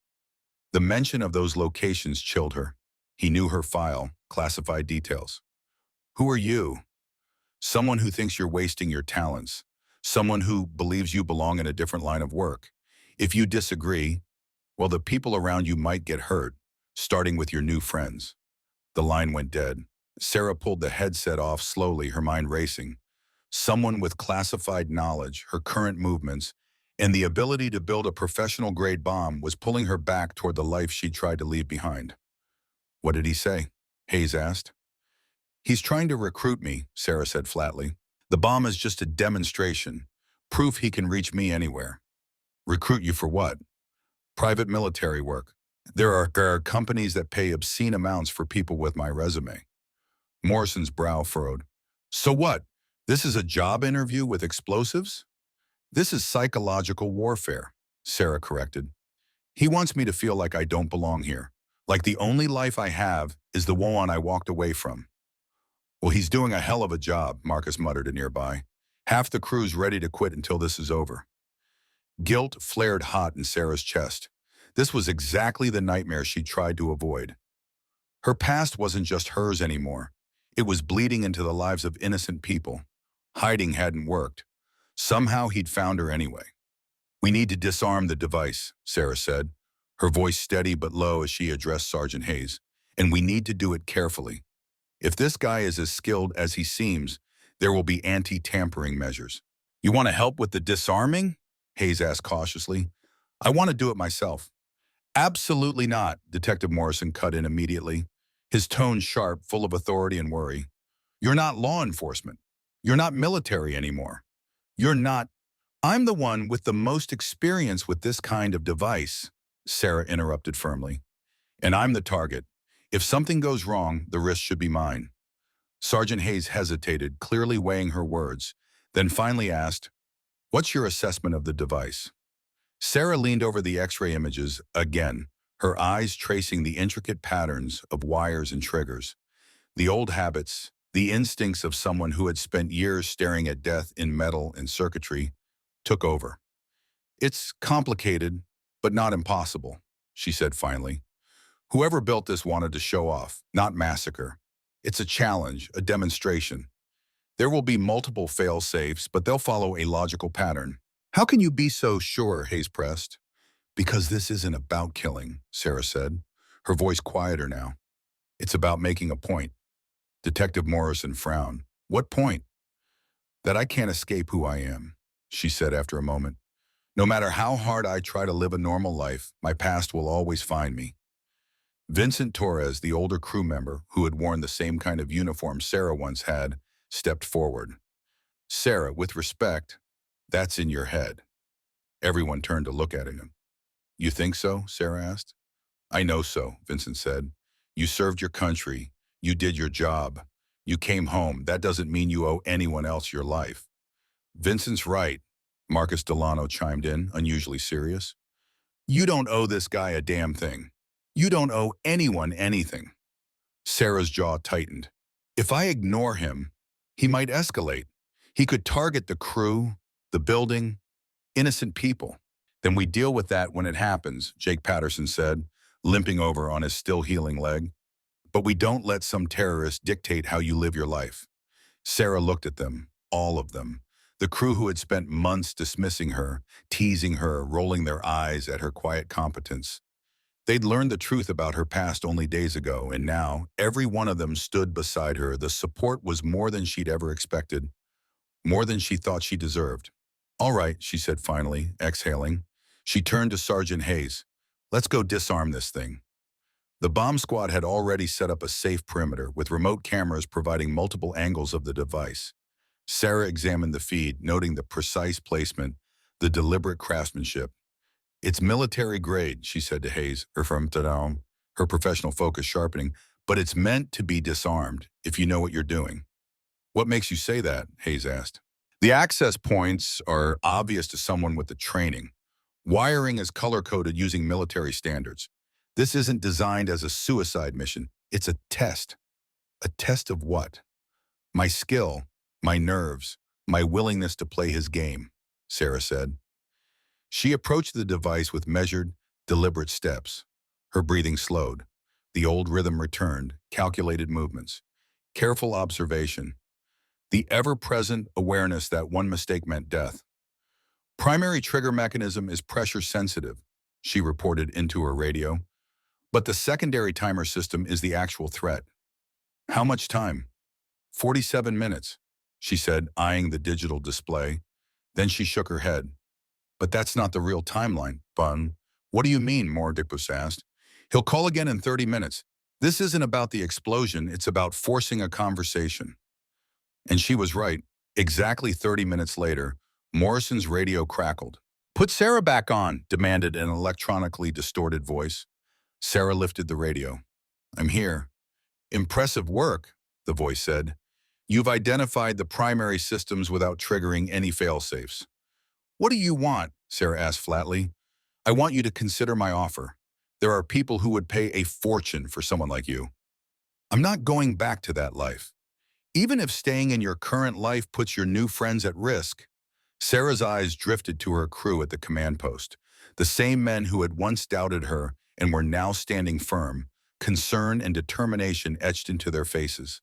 Speaker 1: The mention of those locations chilled her. He knew her file, classified details. Who are you? Someone who thinks you're wasting your talents. Someone who believes you belong in a different line of work. If you disagree, well, the people around you might get hurt, starting with your new friends. The line went dead. Sarah pulled the headset off slowly, her mind racing. Someone with classified knowledge, her current movements, and the ability to build a professional-grade bomb was pulling her back toward the life she tried to leave behind. What did he say? Hayes asked. He's trying to recruit me, Sarah said flatly. The bomb is just a demonstration, proof he can reach me anywhere. Recruit you for what? Private military work. There are companies that pay obscene amounts for people with my resume. Morrison's brow furrowed. So what? This is a job interview with explosives? This is psychological warfare, Sarah corrected. He wants me to feel like I don't belong here, like the only life I have is the one I walked away from. Well, he's doing a hell of a job, Marcus muttered to nearby. Half the crew's ready to quit until this is over. Guilt flared hot in Sarah's chest. This was exactly the nightmare she tried to avoid. Her past wasn't just hers anymore. It was bleeding into the lives of innocent people. Hiding hadn't worked. Somehow he'd found her anyway. We need to disarm the device, Sarah said, her voice steady but low as she addressed Sergeant Hayes. And we need to do it carefully. If this guy is as skilled as he seems, there will be anti-tampering measures. You want to help with the disarming? Hayes asked cautiously. I want to do it myself. Absolutely not, Detective Morrison cut in immediately, his tone sharp, full of authority and worry. You're not law enforcement. You're not military anymore. You're not. I'm the one with the most experience with this kind of device, Sarah interrupted firmly. And I'm the target. If something goes wrong, the risk should be mine. Sergeant Hayes hesitated, clearly weighing her words, then finally asked, What's your assessment of the device? Sarah leaned over the X-ray images again, her eyes tracing the intricate patterns of wires and triggers. The old habits, the instincts of someone who had spent years staring at death in metal and circuitry, took over. It's complicated, but not impossible, she said finally. Whoever built this wanted to show off, not massacre. It's a challenge, a demonstration. There will be multiple fail-safes, but they'll follow a logical pattern. How can you be so sure, Hayes pressed? Because this isn't about killing, Sarah said, her voice quieter now. It's about making a point. Detective Morrison frowned. What point? That I can't escape who I am, she said after a moment. No matter how hard I try to live a normal life, my past will always find me. Vincent Torres, the older crew member who had worn the same kind of uniform Sarah once had, stepped forward. Sarah, with respect, that's in your head. Everyone turned to look at him. You think so? Sarah asked. I know so, Vincent said. You served your country. You did your job. You came home. That doesn't mean you owe anyone else your life. Vincent's right, Marcus Delano chimed in, unusually serious. You don't owe this guy a damn thing. You don't owe anyone anything. Sarah's jaw tightened. If I ignore him, he might escalate. He could target the crew, the building, innocent people. Then we deal with that when it happens, Jake Patterson said, limping over on his still-healing leg. But we don't let some terrorist dictate how you live your life. Sarah looked at them, all of them. The crew who had spent months dismissing her, teasing her, rolling their eyes at her quiet competence. They'd learned the truth about her past only days ago, and now every one of them stood beside her. The support was more than she'd ever expected, more than she thought she deserved. All right, she said finally, exhaling. She turned to Sergeant Hayes. Let's go disarm this thing. The bomb squad had already set up a safe perimeter with remote cameras providing multiple angles of the device. Sarah examined the feed, noting the precise placement, the deliberate craftsmanship. It's military grade, she said to Hayes, her professional focus sharpening, but it's meant to be disarmed if you know what you're doing. What makes you say that? Hayes asked. The access points are obvious to someone with the training. Wiring is color-coded using military standards. This isn't designed as a suicide mission. It's a test. A test of what? My skill, my nerves, my willingness to play his game, Sarah said. She approached the device with measured, deliberate steps. Her breathing slowed. The old rhythm returned, calculated movements, careful observation, the ever-present awareness that one mistake meant death. Primary trigger mechanism is pressure sensitive, she reported into her radio, but the secondary timer system is the actual threat. How much time? 47 minutes, she said, eyeing the digital display. Then she shook her head. But that's not the real timeline, Bun. What do you mean, Mordicus asked. He'll call again in 30 minutes. This isn't about the explosion, it's about forcing a conversation. And she was right. Exactly 30 minutes later, Morrison's radio crackled. Put Sarah back on, demanded an electronically distorted voice. Sarah lifted the radio. I'm here. Impressive work, the voice said. You've identified the primary systems without triggering any fail-safes. What do you want? Sarah asked flatly. I want you to consider my offer. There are people who would pay a fortune for someone like you. I'm not going back to that life. Even if staying in your current life puts your new friends at risk. Sarah's eyes drifted to her crew at the command post, the same men who had once doubted her and were now standing firm, concern and determination etched into their faces.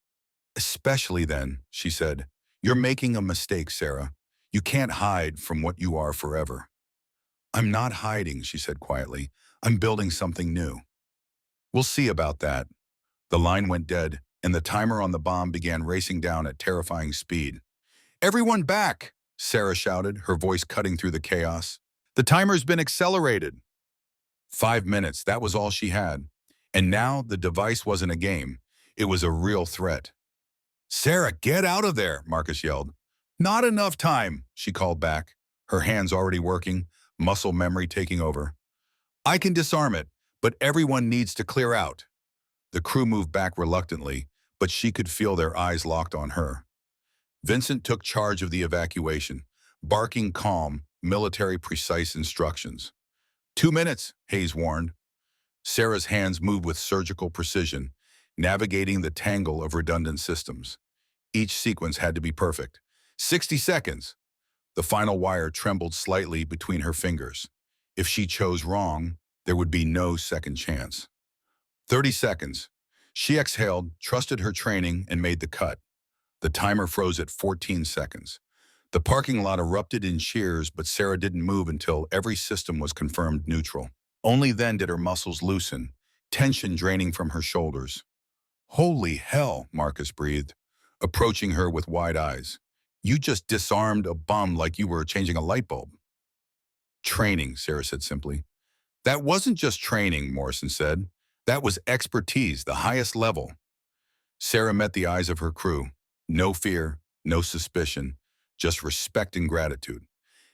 Speaker 1: Especially then, she said, you're making a mistake, Sarah. You can't hide from what you are forever. I'm not hiding, she said quietly. I'm building something new. We'll see about that. The line went dead, and the timer on the bomb began racing down at terrifying speed. Everyone back, Sarah shouted, her voice cutting through the chaos. The timer's been accelerated. 5 minutes, that was all she had. And now the device wasn't a game. It was a real threat. Sarah, get out of there, Marcus yelled. Not enough time, she called back, her hands already working, muscle memory taking over. I can disarm it, but everyone needs to clear out. The crew moved back reluctantly, but she could feel their eyes locked on her. Vincent took charge of the evacuation, barking calm, military-precise instructions. 2 minutes, Hayes warned. Sarah's hands moved with surgical precision, navigating the tangle of redundant systems. Each sequence had to be perfect. 60 seconds. The final wire trembled slightly between her fingers. If she chose wrong, there would be no second chance. 30 seconds. She exhaled, trusted her training, and made the cut. The timer froze at 14 seconds. The parking lot erupted in cheers, but Sarah didn't move until every system was confirmed neutral. Only then did her muscles loosen, tension draining from her shoulders. Holy hell, Marcus breathed, approaching her with wide eyes. You just disarmed a bomb like you were changing a light bulb. Training, Sarah said simply. That wasn't just training, Morrison said. That was expertise, the highest level. Sarah met the eyes of her crew. No fear, no suspicion, just respect and gratitude.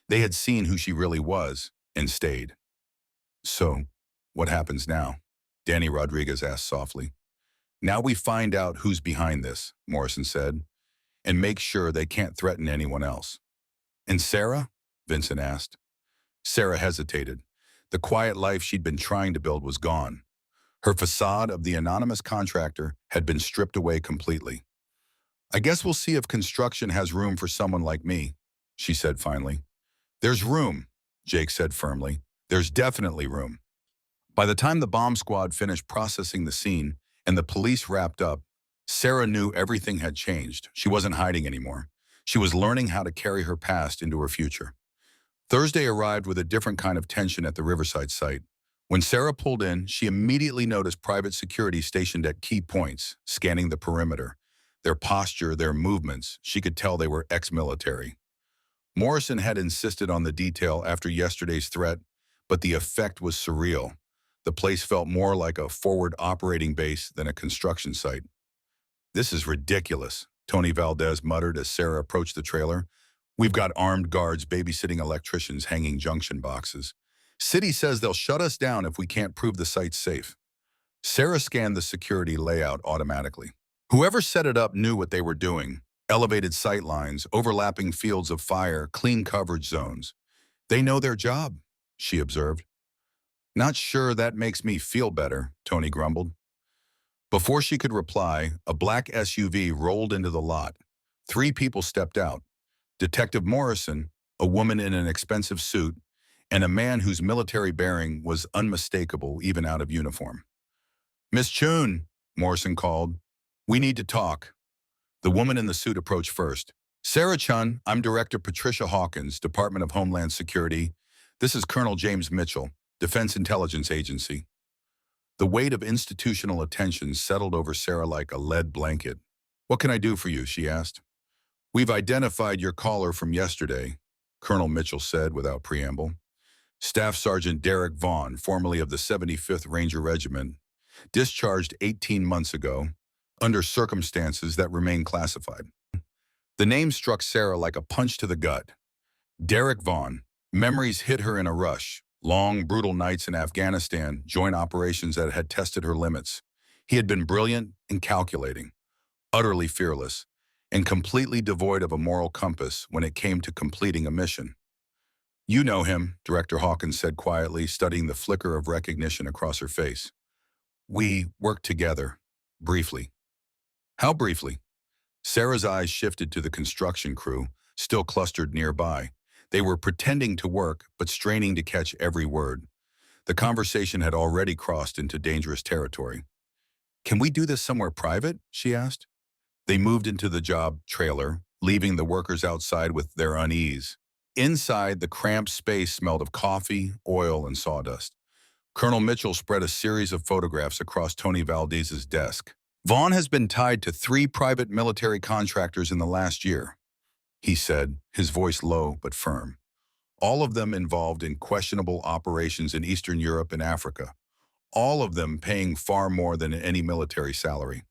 Speaker 1: They had seen who she really was and stayed. So, what happens now? Danny Rodriguez asked softly. Now we find out who's behind this, Morrison said, and make sure they can't threaten anyone else. And Sarah? Vincent asked. Sarah hesitated. The quiet life she'd been trying to build was gone. Her facade of the anonymous contractor had been stripped away completely. I guess we'll see if construction has room for someone like me, she said finally. There's room, Jake said firmly. There's definitely room. By the time the bomb squad finished processing the scene and the police wrapped up, Sarah knew everything had changed. She wasn't hiding anymore. She was learning how to carry her past into her future. Thursday arrived with a different kind of tension at the Riverside site. When Sarah pulled in, she immediately noticed private security stationed at key points, scanning the perimeter. Their posture, their movements, she could tell they were ex-military. Morrison had insisted on the detail after yesterday's threat, but the effect was surreal. The place felt more like a forward operating base than a construction site. This is ridiculous, Tony Valdez muttered as Sarah approached the trailer. We've got armed guards babysitting electricians hanging junction boxes. City says they'll shut us down if we can't prove the site's safe. Sarah scanned the security layout automatically. Whoever set it up knew what they were doing. Elevated sight lines, overlapping fields of fire, clean coverage zones. They know their job, she observed. Not sure that makes me feel better, Tony grumbled. Before she could reply, a black SUV rolled into the lot. Three people stepped out. Detective Morrison, a woman in an expensive suit, and a man whose military bearing was unmistakable even out of uniform. Miss Chun, Morrison called. We need to talk. The woman in the suit approached first. Sarah Chun, I'm Director Patricia Hawkins, Department of Homeland Security. This is Colonel James Mitchell, Defense Intelligence Agency. The weight of institutional attention settled over Sarah like a lead blanket. What can I do for you, she asked. We've identified your caller from yesterday, Colonel Mitchell said without preamble. Staff Sergeant Derek Vaughn, formerly of the 75th Ranger Regiment, discharged 18 months ago, under circumstances that remain classified. The name struck Sarah like a punch to the gut. Derek Vaughn. Memories hit her in a rush. Long, brutal nights in Afghanistan, joint operations that had tested her limits. He had been brilliant and calculating, utterly fearless, and completely devoid of a moral compass when it came to completing a mission. You know him, Director Hawkins said quietly, studying the flicker of recognition across her face. We worked together, briefly. How briefly? Sarah's eyes shifted to the construction crew, still clustered nearby. They were pretending to work, but straining to catch every word. The conversation had already crossed into dangerous territory. Can we do this somewhere private? She asked. They moved into the job trailer, leaving the workers outside with their unease. Inside, the cramped space smelled of coffee, oil, and sawdust. Colonel Mitchell spread a series of photographs across Tony Valdez's desk. Vaughn has been tied to 3 private military contractors in the last year, he said, his voice low but firm. All of them involved in questionable operations in Eastern Europe and Africa. All of them paying far more than any military salary.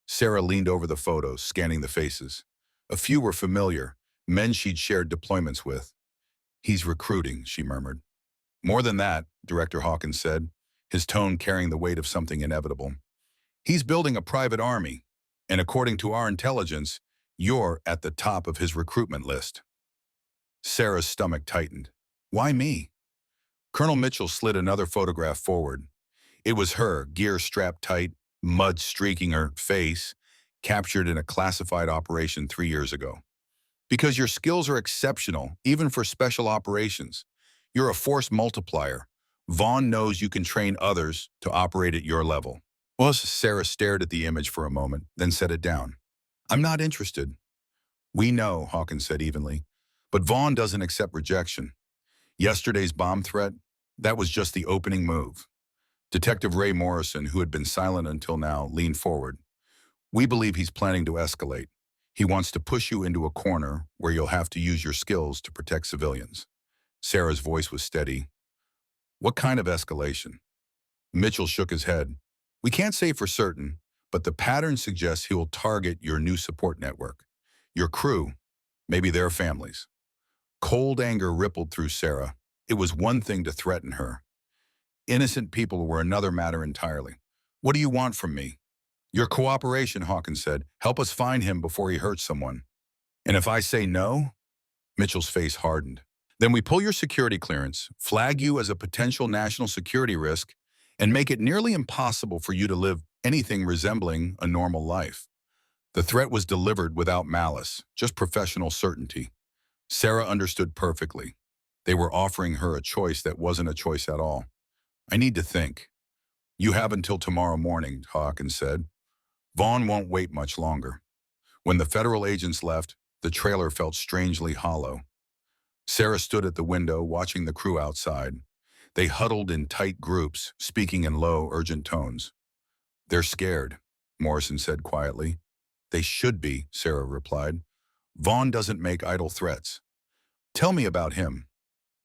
Speaker 1: Sarah leaned over the photos, scanning the faces. A few were familiar, men she'd shared deployments with. He's recruiting, she murmured. More than that, Director Hawkins said, his tone carrying the weight of something inevitable. He's building a private army, and according to our intelligence, you're at the top of his recruitment list. Sarah's stomach tightened. Why me? Colonel Mitchell slid another photograph forward. It was her, gear strapped tight, mud streaking her face, captured in a classified operation 3 years ago. Because your skills are exceptional, even for special operations. You're a force multiplier. Vaughn knows you can train others to operate at your level. Well, Sarah stared at the image for a moment, then set it down. I'm not interested. We know, Hawkins said evenly, but Vaughn doesn't accept rejection. Yesterday's bomb threat, that was just the opening move. Detective Ray Morrison, who had been silent until now, leaned forward. We believe he's planning to escalate. He wants to push you into a corner where you'll have to use your skills to protect civilians. Sarah's voice was steady. What kind of escalation? Mitchell shook his head. We can't say for certain, but the pattern suggests he will target your new support network. Your crew, maybe their families. Cold anger rippled through Sarah. It was one thing to threaten her. Innocent people were another matter entirely. What do you want from me? Your cooperation, Hawkins said. Help us find him before he hurts someone. And if I say no? Mitchell's face hardened. Then we pull your security clearance, flag you as a potential national security risk, and make it nearly impossible for you to live anything resembling a normal life. The threat was delivered without malice, just professional certainty. Sarah understood perfectly. They were offering her a choice that wasn't a choice at all. I need to think. You have until tomorrow morning, Hawkins said. Vaughn won't wait much longer. When the federal agents left, the trailer felt strangely hollow. Sarah stood at the window, watching the crew outside. They huddled in tight groups, speaking in low, urgent tones. They're scared, Morrison said quietly. They should be, Sarah replied. Vaughn doesn't make idle threats. Tell me about him.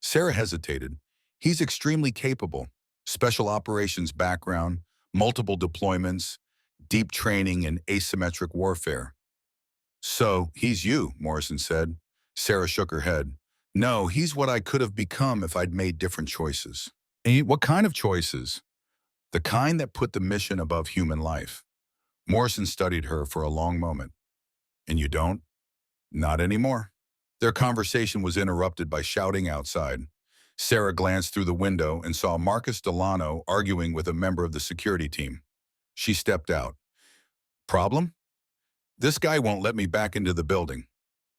Speaker 1: Sarah hesitated. He's extremely capable. Special operations background, multiple deployments, deep training in asymmetric warfare. So, he's you, Morrison said. Sarah shook her head. No, he's what I could have become if I'd made different choices. What kind of choices? The kind that put the mission above human life. Morrison studied her for a long moment. And you don't? Not anymore. Their conversation was interrupted by shouting outside. Sarah glanced through the window and saw Marcus Delano arguing with a member of the security team. She stepped out. Problem? This guy won't let me back into the building,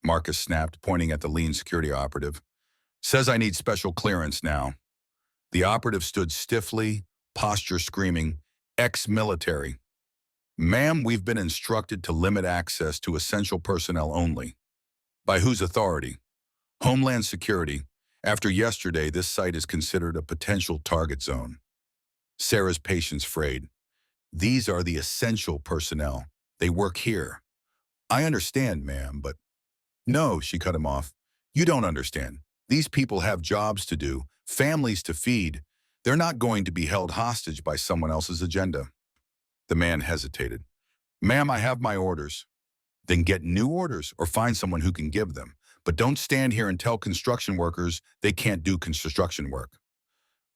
Speaker 1: Marcus snapped, pointing at the lean security operative. Says I need special clearance now. The operative stood stiffly, posture screaming, ex-military. Ma'am, we've been instructed to limit access to essential personnel only. By whose authority? Homeland Security. After yesterday, this site is considered a potential target zone. Sarah's patience frayed. These are the essential personnel. They work here. I understand, ma'am, but... No, she cut him off. You don't understand. These people have jobs to do, families to feed. They're not going to be held hostage by someone else's agenda. The man hesitated. Ma'am, I have my orders. Then get new orders or find someone who can give them. But don't stand here and tell construction workers they can't do construction work.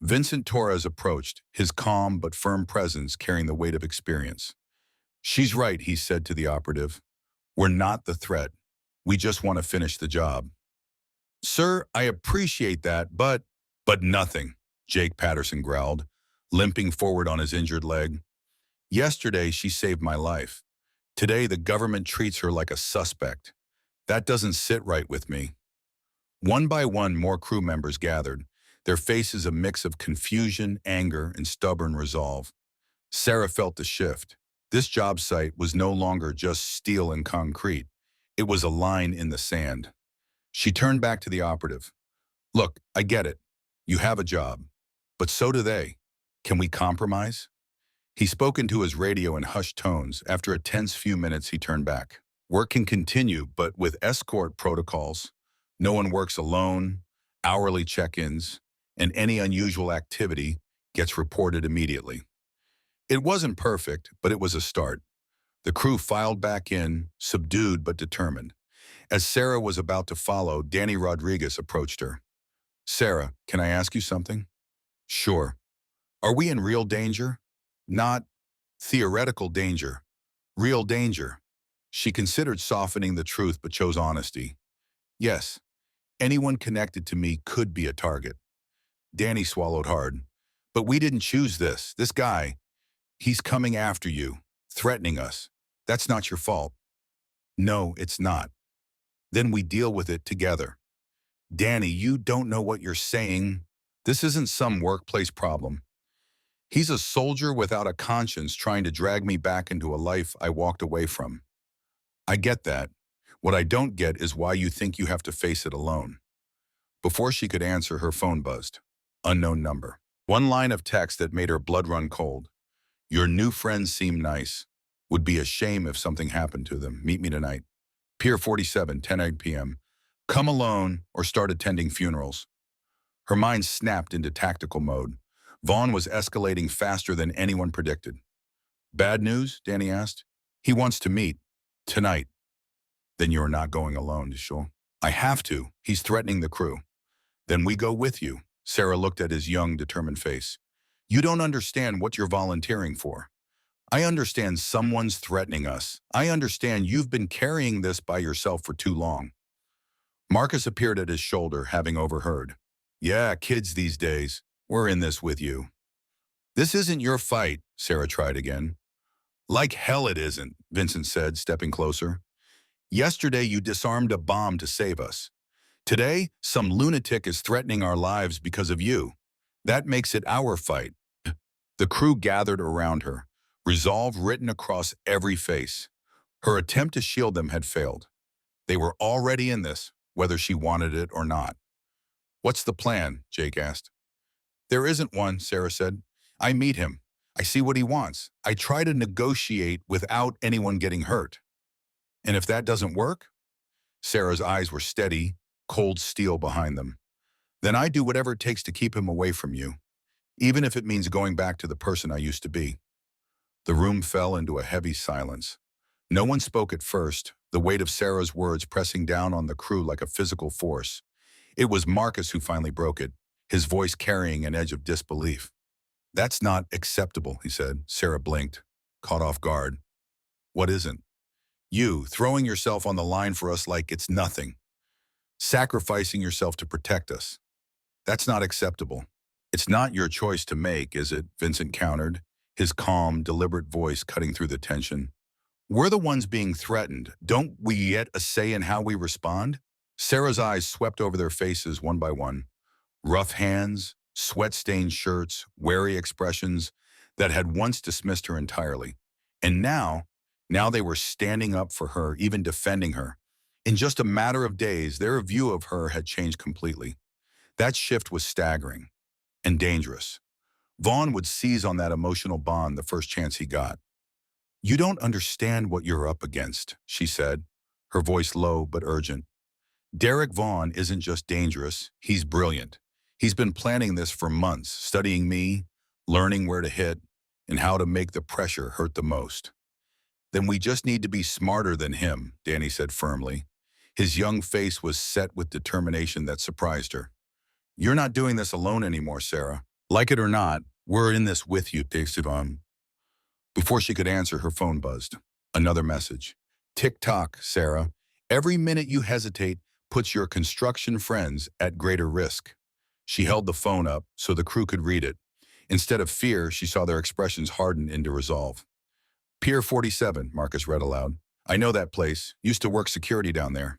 Speaker 1: Vincent Torres approached, his calm but firm presence carrying the weight of experience. She's right, he said to the operative. We're not the threat. We just want to finish the job. Sir, I appreciate that, but nothing, Jake Patterson growled, limping forward on his injured leg. Yesterday, she saved my life. Today, the government treats her like a suspect. That doesn't sit right with me. One by one, more crew members gathered, their faces a mix of confusion, anger, and stubborn resolve. Sarah felt the shift. This job site was no longer just steel and concrete. It was a line in the sand. She turned back to the operative. Look, I get it. You have a job. But so do they. Can we compromise? He spoke into his radio in hushed tones. After a tense few minutes, he turned back. Work can continue, but with escort protocols. No one works alone, hourly check-ins, and any unusual activity gets reported immediately. It wasn't perfect, but it was a start. The crew filed back in, subdued but determined. As Sarah was about to follow, Danny Rodriguez approached her. Sarah, can I ask you something? Sure. Are we in real danger? Not theoretical danger. Real danger. She considered softening the truth but chose honesty. Yes, anyone connected to me could be a target. Danny swallowed hard. But we didn't choose this. This guy, he's coming after you, threatening us. That's not your fault. No, it's not. Then we deal with it together. Danny, you don't know what you're saying. This isn't some workplace problem. He's a soldier without a conscience trying to drag me back into a life I walked away from. I get that. What I don't get is why you think you have to face it alone. Before she could answer, her phone buzzed. Unknown number. One line of text that made her blood run cold. Your new friends seem nice. Would be a shame if something happened to them. Meet me tonight. Pier 47, 10 p.m. Come alone or start attending funerals. Her mind snapped into tactical mode. Vaughn was escalating faster than anyone predicted. Bad news? Danny asked. He wants to meet. Tonight. Then you're not going alone, Deschamps. I have to. He's threatening the crew. Then we go with you. Sarah looked at his young, determined face. You don't understand what you're volunteering for. I understand someone's threatening us. I understand you've been carrying this by yourself for too long. Marcus appeared at his shoulder, having overheard. Yeah, kids these days. We're in this with you. This isn't your fight, Sarah tried again. Like hell it isn't, Vincent said, stepping closer. Yesterday you disarmed a bomb to save us. Today, some lunatic is threatening our lives because of you. That makes it our fight. The crew gathered around her, resolve written across every face. Her attempt to shield them had failed. They were already in this, whether she wanted it or not. What's the plan? Jake asked. There isn't one, Sarah said. I meet him. I see what he wants. I try to negotiate without anyone getting hurt. And if that doesn't work? Sarah's eyes were steady, cold steel behind them. Then I do whatever it takes to keep him away from you, even if it means going back to the person I used to be. The room fell into a heavy silence. No one spoke at first, the weight of Sarah's words pressing down on the crew like a physical force. It was Marcus who finally broke it, his voice carrying an edge of disbelief. That's not acceptable, he said. Sarah blinked, caught off guard. What isn't? You, throwing yourself on the line for us like it's nothing. Sacrificing yourself to protect us. That's not acceptable. It's not your choice to make, is it? Vincent countered, his calm, deliberate voice cutting through the tension. We're the ones being threatened. Don't we get a say in how we respond? Sarah's eyes swept over their faces one by one. Rough hands, sweat-stained shirts, wary expressions that had once dismissed her entirely. And now they were standing up for her, even defending her. In just a matter of days, their view of her had changed completely. That shift was staggering and dangerous. Vaughn would seize on that emotional bond the first chance he got. You don't understand what you're up against, she said, her voice low but urgent. Derek Vaughn isn't just dangerous, he's brilliant. He's been planning this for months, studying me, learning where to hit, and how to make the pressure hurt the most. Then we just need to be smarter than him, Danny said firmly. His young face was set with determination that surprised her. You're not doing this alone anymore, Sarah. Like it or not, we're in this with you, Sivan. Before she could answer, her phone buzzed. Another message. Tick-tock, Sarah. Every minute you hesitate puts your construction friends at greater risk. She held the phone up so the crew could read it. Instead of fear, she saw their expressions harden into resolve. Pier 47, Marcus read aloud. I know that place. Used to work security down there.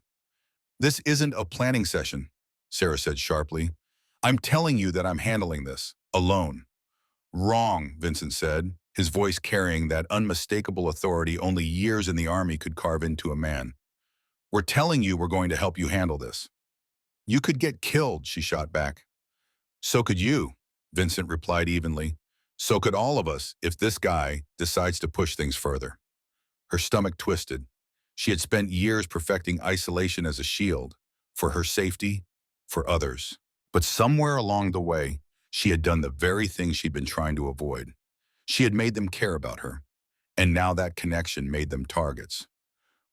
Speaker 1: This isn't a planning session, Sarah said sharply. I'm telling you that I'm handling this, alone. Wrong, Vincent said, his voice carrying that unmistakable authority only years in the army could carve into a man. We're telling you we're going to help you handle this. You could get killed, she shot back. So could you, Vincent replied evenly. So could all of us if this guy decides to push things further. Her stomach twisted. She had spent years perfecting isolation as a shield, for her safety, for others. But somewhere along the way, she had done the very thing she'd been trying to avoid. She had made them care about her, and now that connection made them targets.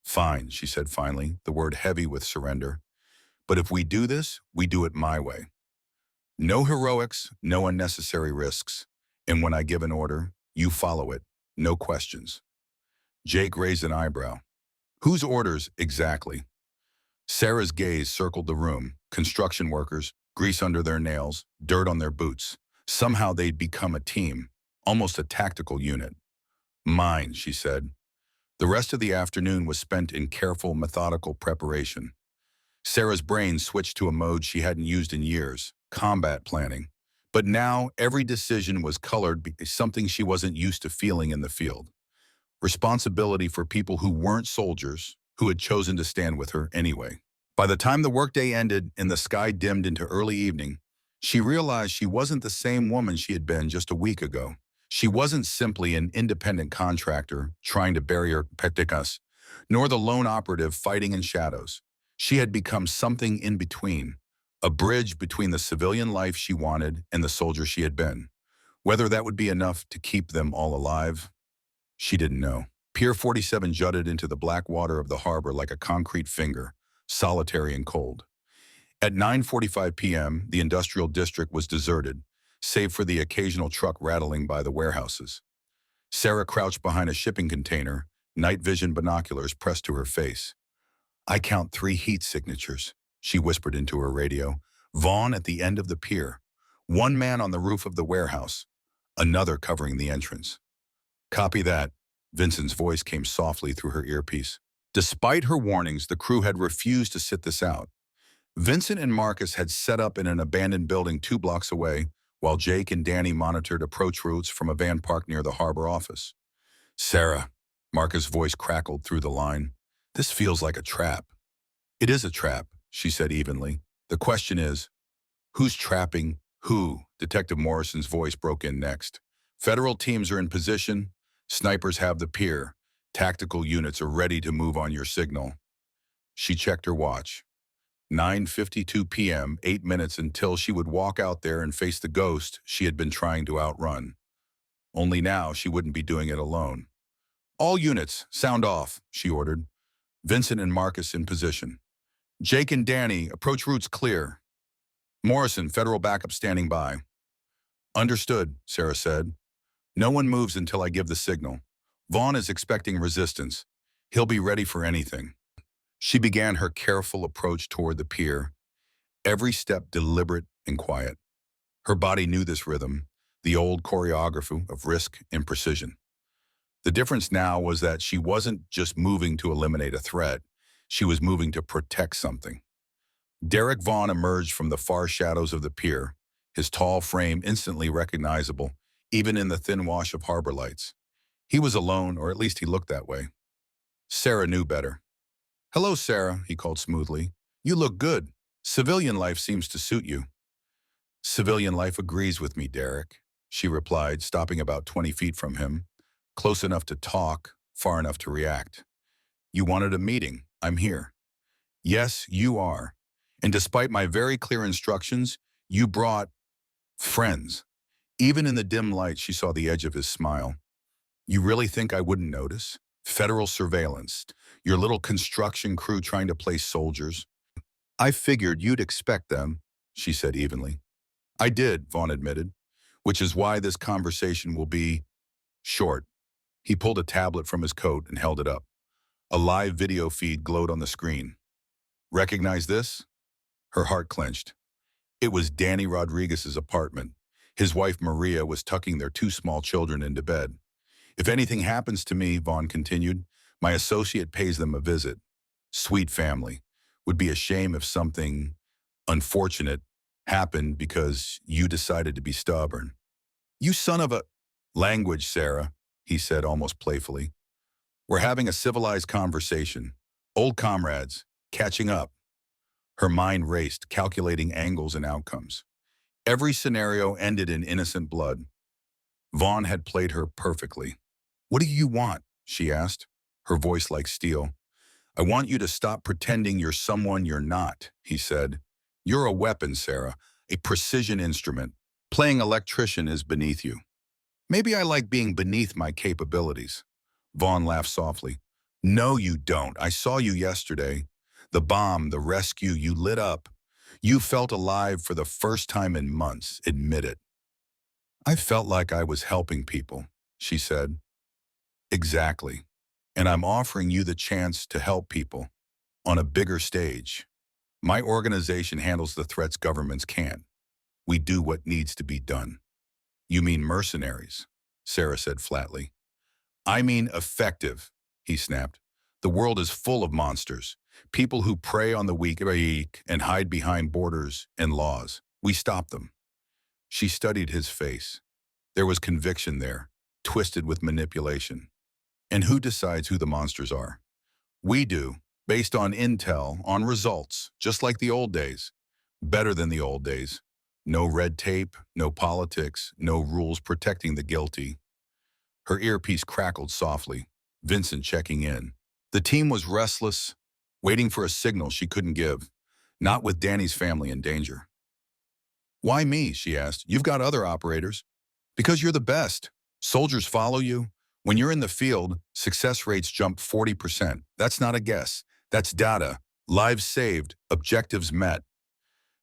Speaker 1: Fine, she said finally, the word heavy with surrender. But if we do this, we do it my way. No heroics, no unnecessary risks. And when I give an order, you follow it, no questions. Jake raised an eyebrow. Whose orders exactly? Sarah's gaze circled the room. Construction workers, grease under their nails, dirt on their boots. Somehow they'd become a team, almost a tactical unit. Mine, she said. The rest of the afternoon was spent in careful, methodical preparation. Sarah's brain switched to a mode she hadn't used in years, combat planning. But now every decision was colored by something she wasn't used to feeling in the field. Responsibility for people who weren't soldiers, who had chosen to stand with her anyway. By the time the workday ended and the sky dimmed into early evening, she realized she wasn't the same woman she had been just a week ago. She wasn't simply an independent contractor trying to bury her peticas, nor the lone operative fighting in shadows. She had become something in between, a bridge between the civilian life she wanted and the soldier she had been. Whether that would be enough to keep them all alive, she didn't know. Pier 47 jutted into the black water of the harbor like a concrete finger, solitary and cold. At 9:45 p.m., the industrial district was deserted, save for the occasional truck rattling by the warehouses. Sarah crouched behind a shipping container, night vision binoculars pressed to her face. I count 3 heat signatures, she whispered into her radio. Vaughn at the end of the pier, 1 man on the roof of the warehouse, another covering the entrance. Copy that, Vincent's voice came softly through her earpiece. Despite her warnings, the crew had refused to sit this out. Vincent and Marcus had set up in an abandoned building 2 blocks away, while Jake and Danny monitored approach routes from a van parked near the harbor office. Sarah, Marcus' voice crackled through the line. This feels like a trap. It is a trap, she said evenly. The question is, who's trapping who? Detective Morrison's voice broke in next. Federal teams are in position. Snipers have the pier. Tactical units are ready to move on your signal. She checked her watch. 9:52 p.m., 8 minutes until she would walk out there and face the ghost she had been trying to outrun. Only now she wouldn't be doing it alone. All units, sound off, she ordered. Vincent and Marcus in position. Jake and Danny, approach routes clear. Morrison, federal backup standing by. Understood, Sarah said. No one moves until I give the signal. Vaughn is expecting resistance. He'll be ready for anything. She began her careful approach toward the pier, every step deliberate, and quiet. Her body knew this rhythm, the old choreography of risk and precision. The difference now was that she wasn't just moving to eliminate a threat. She was moving to protect something. Derek Vaughn emerged from the far shadows of the pier, his tall frame instantly recognizable, even in the thin wash of harbor lights. He was alone, or at least he looked that way. Sarah knew better. "Hello, Sarah," he called smoothly. "You look good. Civilian life seems to suit you." "Civilian life agrees with me, Derek," she replied, stopping about 20 feet from him, close enough to talk, far enough to react. "You wanted a meeting. I'm here." "Yes, you are. And despite my very clear instructions, you brought friends." Even in the dim light, she saw the edge of his smile. "You really think I wouldn't notice? Federal surveillance, your little construction crew trying to play soldiers." "I figured you'd expect them," she said evenly. "I did," Vaughn admitted, "which is why this conversation will be short." He pulled a tablet from his coat and held it up. A live video feed glowed on the screen. "Recognize this?" Her heart clenched. It was Danny Rodriguez's apartment. His wife Maria was tucking their two small children into bed. "If anything happens to me," Vaughn continued, "my associate pays them a visit. Sweet family. Would be a shame if something unfortunate happened because you decided to be stubborn." "You son of a—" "Language, Sarah," he said almost playfully. "We're having a civilized conversation. Old comrades, catching up." Her mind raced, calculating angles and outcomes. Every scenario ended in innocent blood. Vaughn had played her perfectly. "What do you want?" she asked, her voice like steel. "I want you to stop pretending you're someone you're not," he said. "You're a weapon, Sarah, a precision instrument. Playing electrician is beneath you." "Maybe I like being beneath my capabilities." Vaughn laughed softly. "No, you don't. I saw you yesterday. The bomb, the rescue, you lit up. You felt alive for the first time in months. Admit it." "I felt like I was helping people," she said. "Exactly. And I'm offering you the chance to help people on a bigger stage. My organization handles the threats governments can't. We do what needs to be done." "You mean mercenaries?" Sarah said flatly. "I mean effective," he snapped. "The world is full of monsters, people who prey on the weak and hide behind borders and laws. We stop them." She studied his face. There was conviction there, twisted with manipulation. "And who decides who the monsters are?" "We do, based on intel, on results, just like the old days. Better than the old days. No red tape, no politics, no rules protecting the guilty." Her earpiece crackled softly, Vincent checking in. The team was restless, waiting for a signal she couldn't give, not with Danny's family in danger. "Why me?" she asked. "You've got other operators." "Because you're the best. Soldiers follow you. When you're in the field, success rates jump 40%. That's not a guess. That's data. Lives saved, objectives met."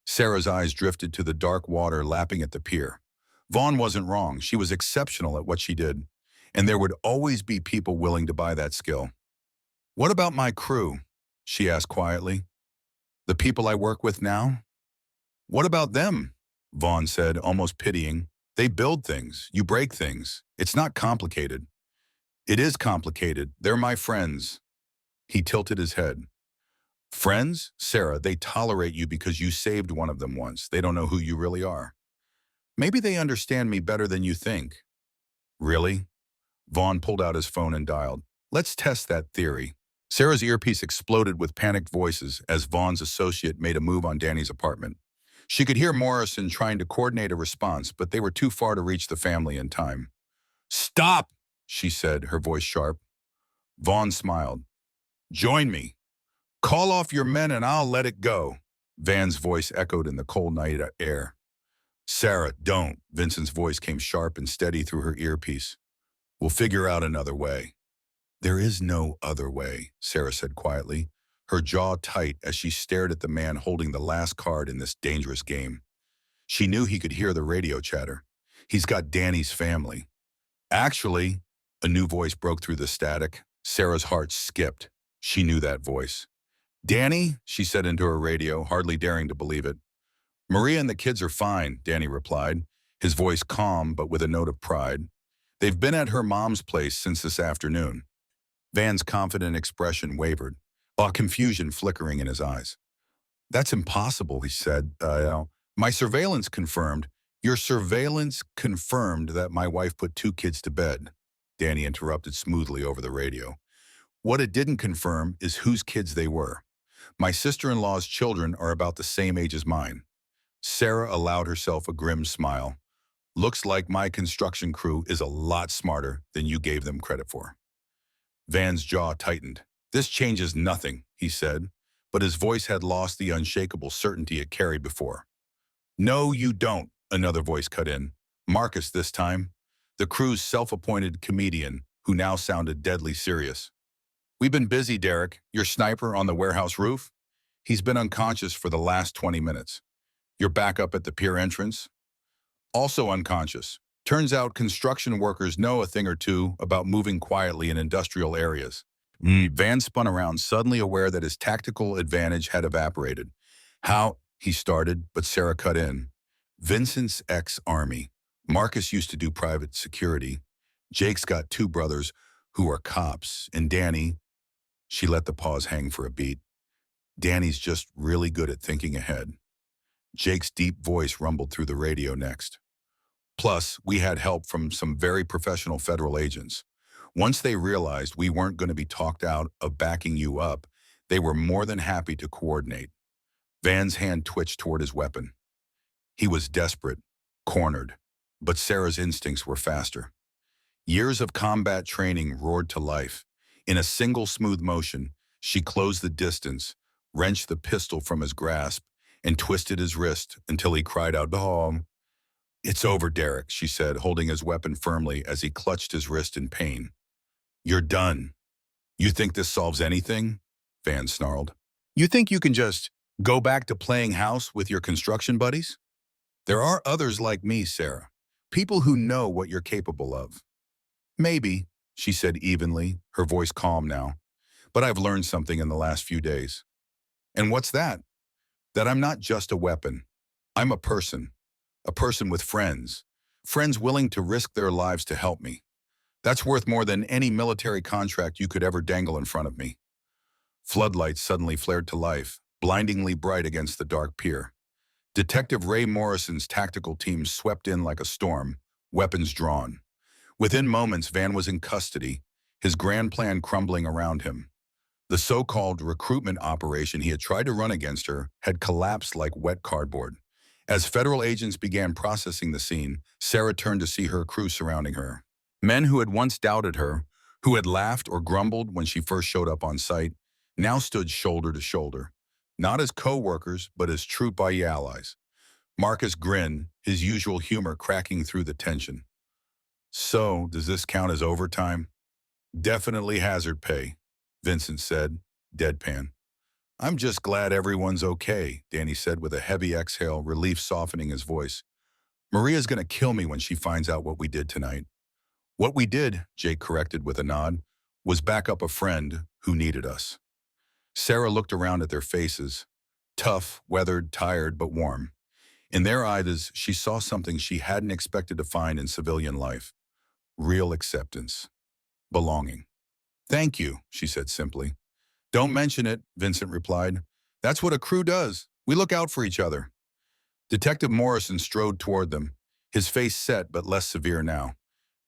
Speaker 1: Sarah's eyes drifted to the dark water lapping at the pier. Vaughn wasn't wrong. She was exceptional at what she did. And there would always be people willing to buy that skill. "What about my crew?" she asked quietly. "The people I work with now?" "What about them?" Vaughn said, almost pitying. "They build things. You break things. It's not complicated." "It is complicated. They're my friends." He tilted his head. "Friends? Sarah, they tolerate you because you saved one of them once. They don't know who you really are." "Maybe they understand me better than you think." "Really?" Vaughn pulled out his phone and dialed. "Let's test that theory." Sarah's earpiece exploded with panicked voices as Vaughn's associate made a move on Danny's apartment. She could hear Morrison trying to coordinate a response, but they were too far to reach the family in time. "Stop!" she said, her voice sharp. Vaughn smiled. "Join me. Call off your men and I'll let it go." Van's voice echoed in the cold night air. "Sarah, don't." Vincent's voice came sharp and steady through her earpiece. "We'll figure out another way." "There is no other way," Sarah said quietly, her jaw tight as she stared at the man holding the last card in this dangerous game. She knew he could hear the radio chatter. "He's got Danny's family." "Actually," a new voice broke through the static. Sarah's heart skipped. She knew that voice. "Danny," she said into her radio, hardly daring to believe it. Maria and the kids are fine, Danny replied, his voice calm but with a note of pride. They've been at her mom's place since this afternoon. Van's confident expression wavered, while confusion flickering in his eyes. That's impossible, he said. My surveillance confirmed. Your surveillance confirmed that my wife put two kids to bed, Danny interrupted smoothly over the radio. What it didn't confirm is whose kids they were. My sister-in-law's children are about the same age as mine. Sarah allowed herself a grim smile. Looks like my construction crew is a lot smarter than you gave them credit for. Van's jaw tightened. This changes nothing, he said, but his voice had lost the unshakable certainty it carried before. No, you don't, another voice cut in. Marcus this time, the crew's self-appointed comedian, who now sounded deadly serious. We've been busy, Derek, your sniper on the warehouse roof. He's been unconscious for the last 20 minutes. Your backup at the pier entrance? Also unconscious. Turns out construction workers know a thing or two about moving quietly in industrial areas. Van spun around, suddenly aware that his tactical advantage had evaporated. How? He started, but Sarah cut in. Vincent's ex-army. Marcus used to do private security. Jake's got two brothers who are cops, and Danny. She let the pause hang for a beat. Danny's just really good at thinking ahead. Jake's deep voice rumbled through the radio next. Plus, we had help from some very professional federal agents. Once they realized we weren't going to be talked out of backing you up, they were more than happy to coordinate. Van's hand twitched toward his weapon. He was desperate, cornered, but Sarah's instincts were faster. Years of combat training roared to life. In a single smooth motion, she closed the distance, wrenched the pistol from his grasp, and twisted his wrist until he cried out, "Oh!" It's over, Derek, she said, holding his weapon firmly as he clutched his wrist in pain. You're done. You think this solves anything? Van snarled. You think you can just go back to playing house with your construction buddies? There are others like me, Sarah. People who know what you're capable of. Maybe, she said evenly, her voice calm now. But I've learned something in the last few days. And what's that? That I'm not just a weapon. I'm a person with friends willing to risk their lives to help me. That's worth more than any military contract you could ever dangle in front of me. Floodlights suddenly flared to life, blindingly bright against the dark pier. Detective Ray Morrison's tactical team swept in like a storm, weapons drawn. Within moments, Van was in custody, his grand plan crumbling around him. The so-called recruitment operation he had tried to run against her had collapsed like wet cardboard. As federal agents began processing the scene, Sarah turned to see her crew surrounding her. Men who had once doubted her, who had laughed or grumbled when she first showed up on site, now stood shoulder to shoulder, not as co-workers, but as true buddy allies. Marcus grinned, his usual humor cracking through the tension. So, does this count as overtime? Definitely hazard pay, Vincent said, deadpan. I'm just glad everyone's okay, Danny said with a heavy exhale, relief softening his voice. Maria's gonna kill me when she finds out what we did tonight. What we did, Jake corrected with a nod, was back up a friend who needed us. Sarah looked around at their faces, tough, weathered, tired, but warm. In their eyes, she saw something she hadn't expected to find in civilian life. Real acceptance. Belonging. Thank you, she said simply. Don't mention it, Vincent replied. That's what a crew does. We look out for each other. Detective Morrison strode toward them, his face set but less severe now.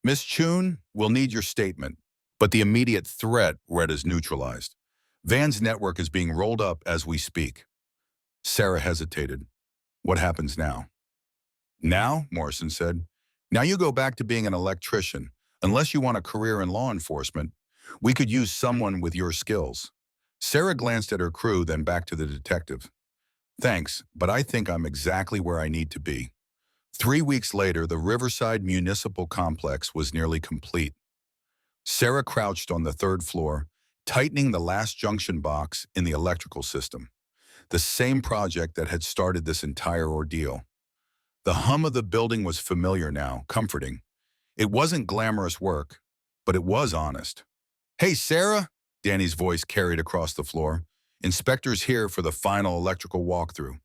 Speaker 1: Miss Chun, we'll need your statement. But the immediate threat read as neutralized. Van's network is being rolled up as we speak. Sarah hesitated. What happens now? Now, Morrison said, now you go back to being an electrician. Unless you want a career in law enforcement, we could use someone with your skills. Sarah glanced at her crew, then back to the detective. Thanks, but I think I'm exactly where I need to be. 3 weeks later, the Riverside Municipal Complex was nearly complete. Sarah crouched on the third floor, tightening the last junction box in the electrical system. The same project that had started this entire ordeal. The hum of the building was familiar now, comforting. It wasn't glamorous work, but it was honest. Hey, Sarah, Danny's voice carried across the floor. Inspector's here for the final electrical walkthrough.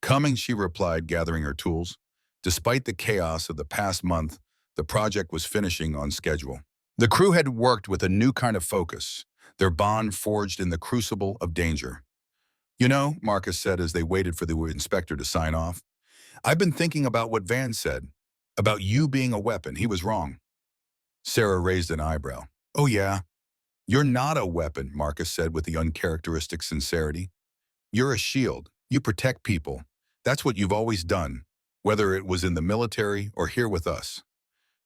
Speaker 1: Coming, she replied, gathering her tools. Despite the chaos of the past month, the project was finishing on schedule. The crew had worked with a new kind of focus, their bond forged in the crucible of danger. You know, Marcus said as they waited for the inspector to sign off, I've been thinking about what Van said, about you being a weapon. He was wrong. Sarah raised an eyebrow. Oh yeah, you're not a weapon, Marcus said with the uncharacteristic sincerity. You're a shield. You protect people. That's what you've always done, whether it was in the military or here with us.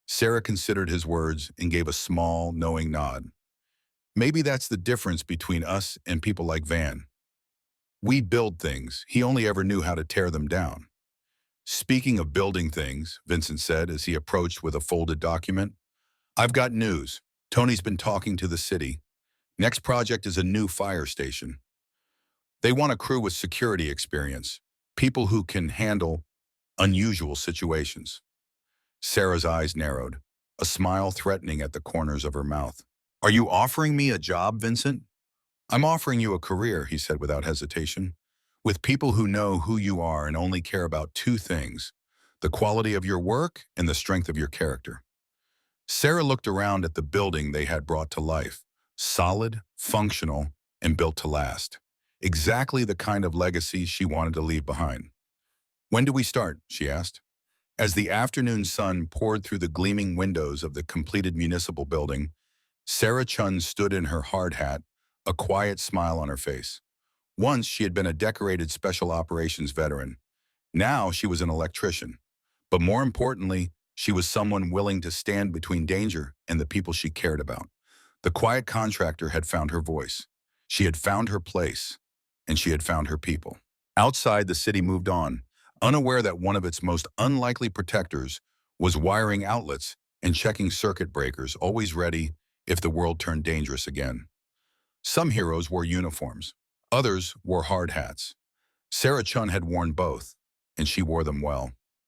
Speaker 1: Sarah considered his words and gave a small, knowing nod. Maybe that's the difference between us and people like Van. We build things. He only ever knew how to tear them down. Speaking of building things, Vincent said as he approached with a folded document, I've got news. Tony's been talking to the city. Next project is a new fire station. They want a crew with security experience, people who can handle unusual situations. Sarah's eyes narrowed, a smile threatening at the corners of her mouth. Are you offering me a job, Vincent? I'm offering you a career, he said without hesitation, with people who know who you are and only care about two things, the quality of your work and the strength of your character. Sarah looked around at the building they had brought to life, solid, functional, and built to last. Exactly the kind of legacy she wanted to leave behind. When do we start? She asked. As the afternoon sun poured through the gleaming windows of the completed municipal building, Sarah Chun stood in her hard hat, a quiet smile on her face. Once she had been a decorated special operations veteran. Now she was an electrician. But more importantly, she was someone willing to stand between danger and the people she cared about. The quiet contractor had found her voice. She had found her place, and she had found her people. Outside, the city moved on, unaware that one of its most unlikely protectors was wiring outlets and checking circuit breakers, always ready if the world turned dangerous again. Some heroes wore uniforms. Others wore hard hats. Sarah Chun had worn both, and she wore them well.